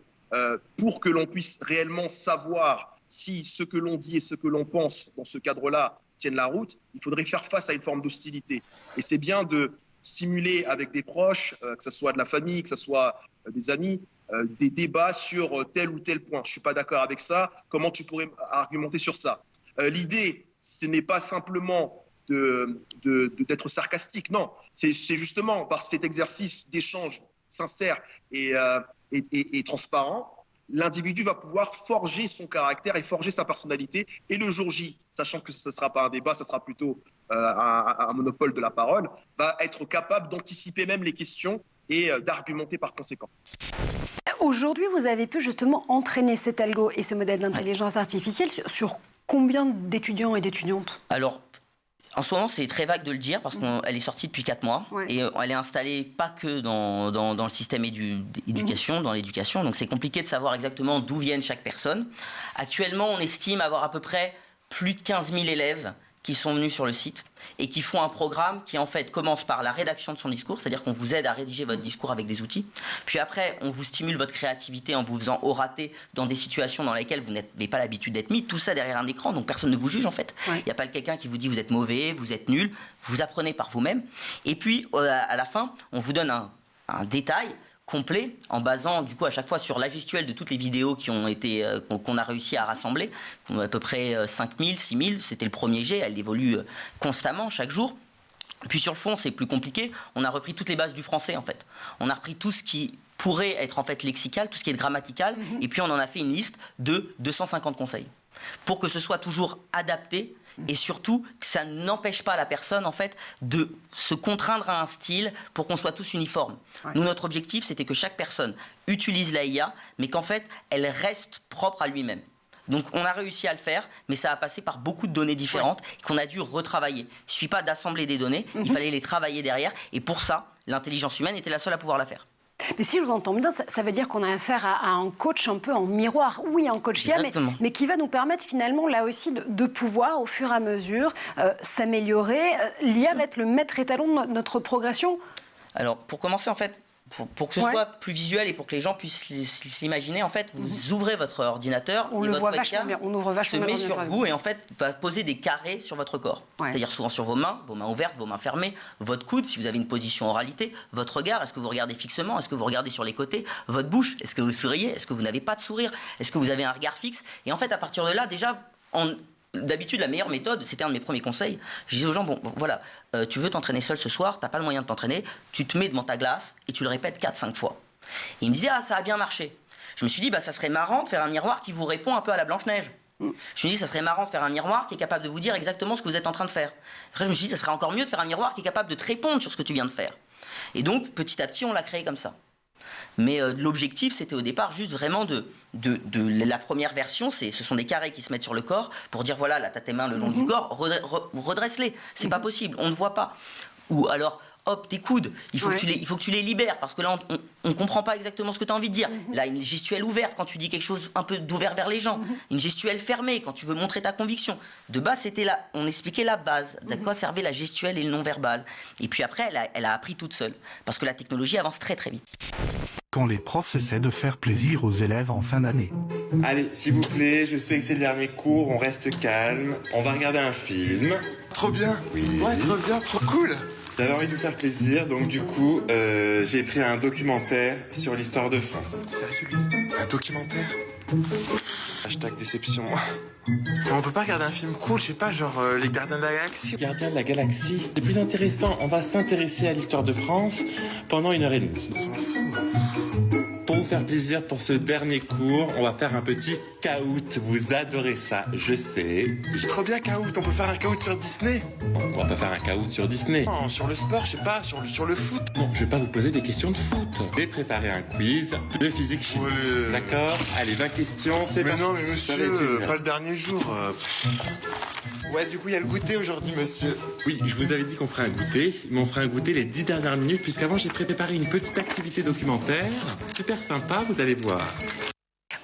pour que l'on puisse réellement savoir si ce que l'on dit et ce que l'on pense dans ce cadre-là tiennent la route, il faudrait faire face à une forme d'hostilité. Et c'est bien de simuler avec des proches, que ce soit de la famille, que ce soit des amis, des débats sur tel ou tel point. Je ne suis pas d'accord avec ça, comment tu pourrais argumenter sur ça? L'idée, ce n'est pas simplement d'être sarcastique, non. C'est justement par cet exercice d'échange sincère et transparent, l'individu va pouvoir forger son caractère et forger sa personnalité. Et le jour J, sachant que ce ne sera pas un débat, ce sera plutôt un monopole de la parole, va être capable d'anticiper même les questions et d'argumenter par conséquent. Aujourd'hui, vous avez pu justement entraîner cet algo et ce modèle d'intelligence artificielle sur combien d'étudiants et d'étudiantes? Alors, en ce moment, c'est très vague de le dire parce qu'elle est sortie depuis 4 mois et elle est installée pas que dans le système d'éducation, dans l'éducation. Donc, c'est compliqué de savoir exactement d'où viennent chaque personne. Actuellement, on estime avoir à peu près plus de 15 000 élèves qui sont venus sur le site et qui font un programme qui en fait commence par la rédaction de son discours, c'est-à-dire qu'on vous aide à rédiger votre discours avec des outils. Puis après, on vous stimule votre créativité en vous faisant orater dans des situations dans lesquelles vous n'avez pas l'habitude d'être mis. Tout ça derrière un écran, donc personne ne vous juge en fait. Il n'y a pas quelqu'un qui vous dit vous êtes mauvais, vous êtes nul. Vous apprenez par vous-même. Et puis à la fin, on vous donne un détail complet en basant du coup à chaque fois sur la gestuelle de toutes les vidéos qui ont été qu'on a réussi à rassembler, à peu près 5000, 6000, c'était le premier jet, elle évolue constamment chaque jour. Puis sur le fond, c'est plus compliqué, on a repris toutes les bases du français en fait. On a repris tout ce qui pourrait être en fait lexical, tout ce qui est grammatical, et puis on en a fait une liste de 250 conseils pour que ce soit toujours adapté. Et surtout, que ça n'empêche pas la personne, en fait, de se contraindre à un style pour qu'on soit tous uniformes. Nous, notre objectif, c'était que chaque personne utilise la IA, mais qu'en fait, elle reste propre à lui-même. Donc, on a réussi à le faire, mais ça a passé par beaucoup de données différentes qu'on a dû retravailler. Il ne suffit pas d'assembler des données, il fallait les travailler derrière. Et pour ça, l'intelligence humaine était la seule à pouvoir la faire. Mais si je vous entends bien, ça veut dire qu'on a affaire à un coach un peu en miroir. Oui, un coach IA, mais qui va nous permettre finalement là aussi de pouvoir, au fur et à mesure, s'améliorer. L'IA va être le maître étalon de notre progression. Alors, pour commencer, en fait, pour que ce soit plus visuel et pour que les gens puissent s'imaginer, en fait, vous ouvrez votre ordinateur et votre webcam se met sur vous et en fait va poser des carrés sur votre corps. C'est-à-dire souvent sur vos mains ouvertes, vos mains fermées, votre coude, si vous avez une position oralité, votre regard, est-ce que vous regardez fixement, est-ce que vous regardez sur les côtés, votre bouche, est-ce que vous souriez, est-ce que vous n'avez pas de sourire, est-ce que vous avez un regard fixe. Et en fait, à partir de là, déjà, d'habitude, la meilleure méthode, c'était un de mes premiers conseils. Je disais aux gens, bon voilà, tu veux t'entraîner seul ce soir, t'as pas le moyen de t'entraîner, tu te mets devant ta glace et tu le répètes 4-5 fois. Et il me disait, ça a bien marché. Je me suis dit, ça serait marrant de faire un miroir qui vous répond un peu à la Blanche-Neige. Je me suis dit, ça serait marrant de faire un miroir qui est capable de vous dire exactement ce que vous êtes en train de faire. Après, je me suis dit, ça serait encore mieux de faire un miroir qui est capable de te répondre sur ce que tu viens de faire. Et donc, petit à petit, on l'a créé comme ça. Mais l'objectif, c'était au départ juste vraiment de la première version, ce sont des carrés qui se mettent sur le corps pour dire voilà, là, t'as tes mains le long du corps, redresse-les. C'est pas possible, on ne voit pas. Ou alors, hop, tes coudes, il faut que tu les libères parce que là, on ne comprend pas exactement ce que tu as envie de dire. Là, une gestuelle ouverte quand tu dis quelque chose un peu d'ouvert vers les gens. Une gestuelle fermée quand tu veux montrer ta conviction. De base, c'était là, on expliquait la base, d'à quoi servait la gestuelle et le non-verbal. Et puis après, elle a appris toute seule parce que la technologie avance très très vite. Quand les profs essaient de faire plaisir aux élèves en fin d'année. Allez, s'il vous plaît, je sais que c'est le dernier cours, on reste calme, on va regarder un film. Trop bien. Oui. Ouais, trop bien, trop cool. J'avais envie de vous faire plaisir, donc du coup, j'ai pris un documentaire sur l'histoire de France. Sérieux, lui ? Un documentaire ? Hashtag déception. On peut pas regarder un film cool, je sais pas, genre Les Gardiens de la Galaxie. Gardiens de la Galaxie, c'est plus intéressant, on va s'intéresser à l'histoire de France pendant 1h30. On s'en fout. Pour vous faire plaisir pour ce dernier cours, on va faire un petit caout. Vous adorez ça, je sais. Trop bien, caout. On peut faire un caout sur Disney. Bon, on va pas faire un caout sur Disney. Non, sur le sport, je sais pas, sur le foot. Non, je vais pas vous poser des questions de foot. Je vais préparer un quiz de physique chimie. D'accord ? Allez, 20 questions, c'est parti. Mais non, mais monsieur, pas le dernier jour. Ouais, du coup, il y a le goûter aujourd'hui, monsieur. Oui, je vous avais dit qu'on ferait un goûter, mais on ferait un goûter les 10 dernières minutes, puisqu'avant, j'ai préparé une petite activité documentaire. Super sympa, vous allez voir.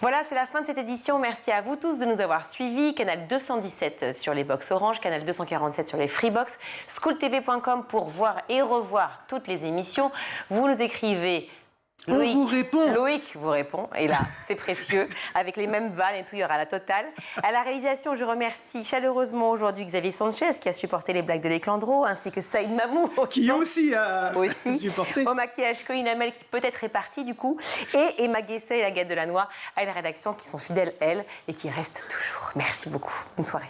Voilà, c'est la fin de cette édition. Merci à vous tous de nous avoir suivis. Canal 217 sur les box Orange, Canal 247 sur les Freebox, schooltv.com pour voir et revoir toutes les émissions. Vous nous écrivez... On vous répond. Loïc vous répond, et là, c'est précieux, avec les mêmes vannes et tout, il y aura la totale. À la réalisation, je remercie chaleureusement aujourd'hui Xavier Sanchez, qui a supporté les blagues de l'éclandro, ainsi que Saïd Mamou, qui aussi a supporté. Au maquillage, Colline Hamel, qui peut-être est partie du coup, et Emma Guesset et la Gade Delannoy à la rédaction, qui sont fidèles, elles, et qui restent toujours. Merci beaucoup. Bonne soirée.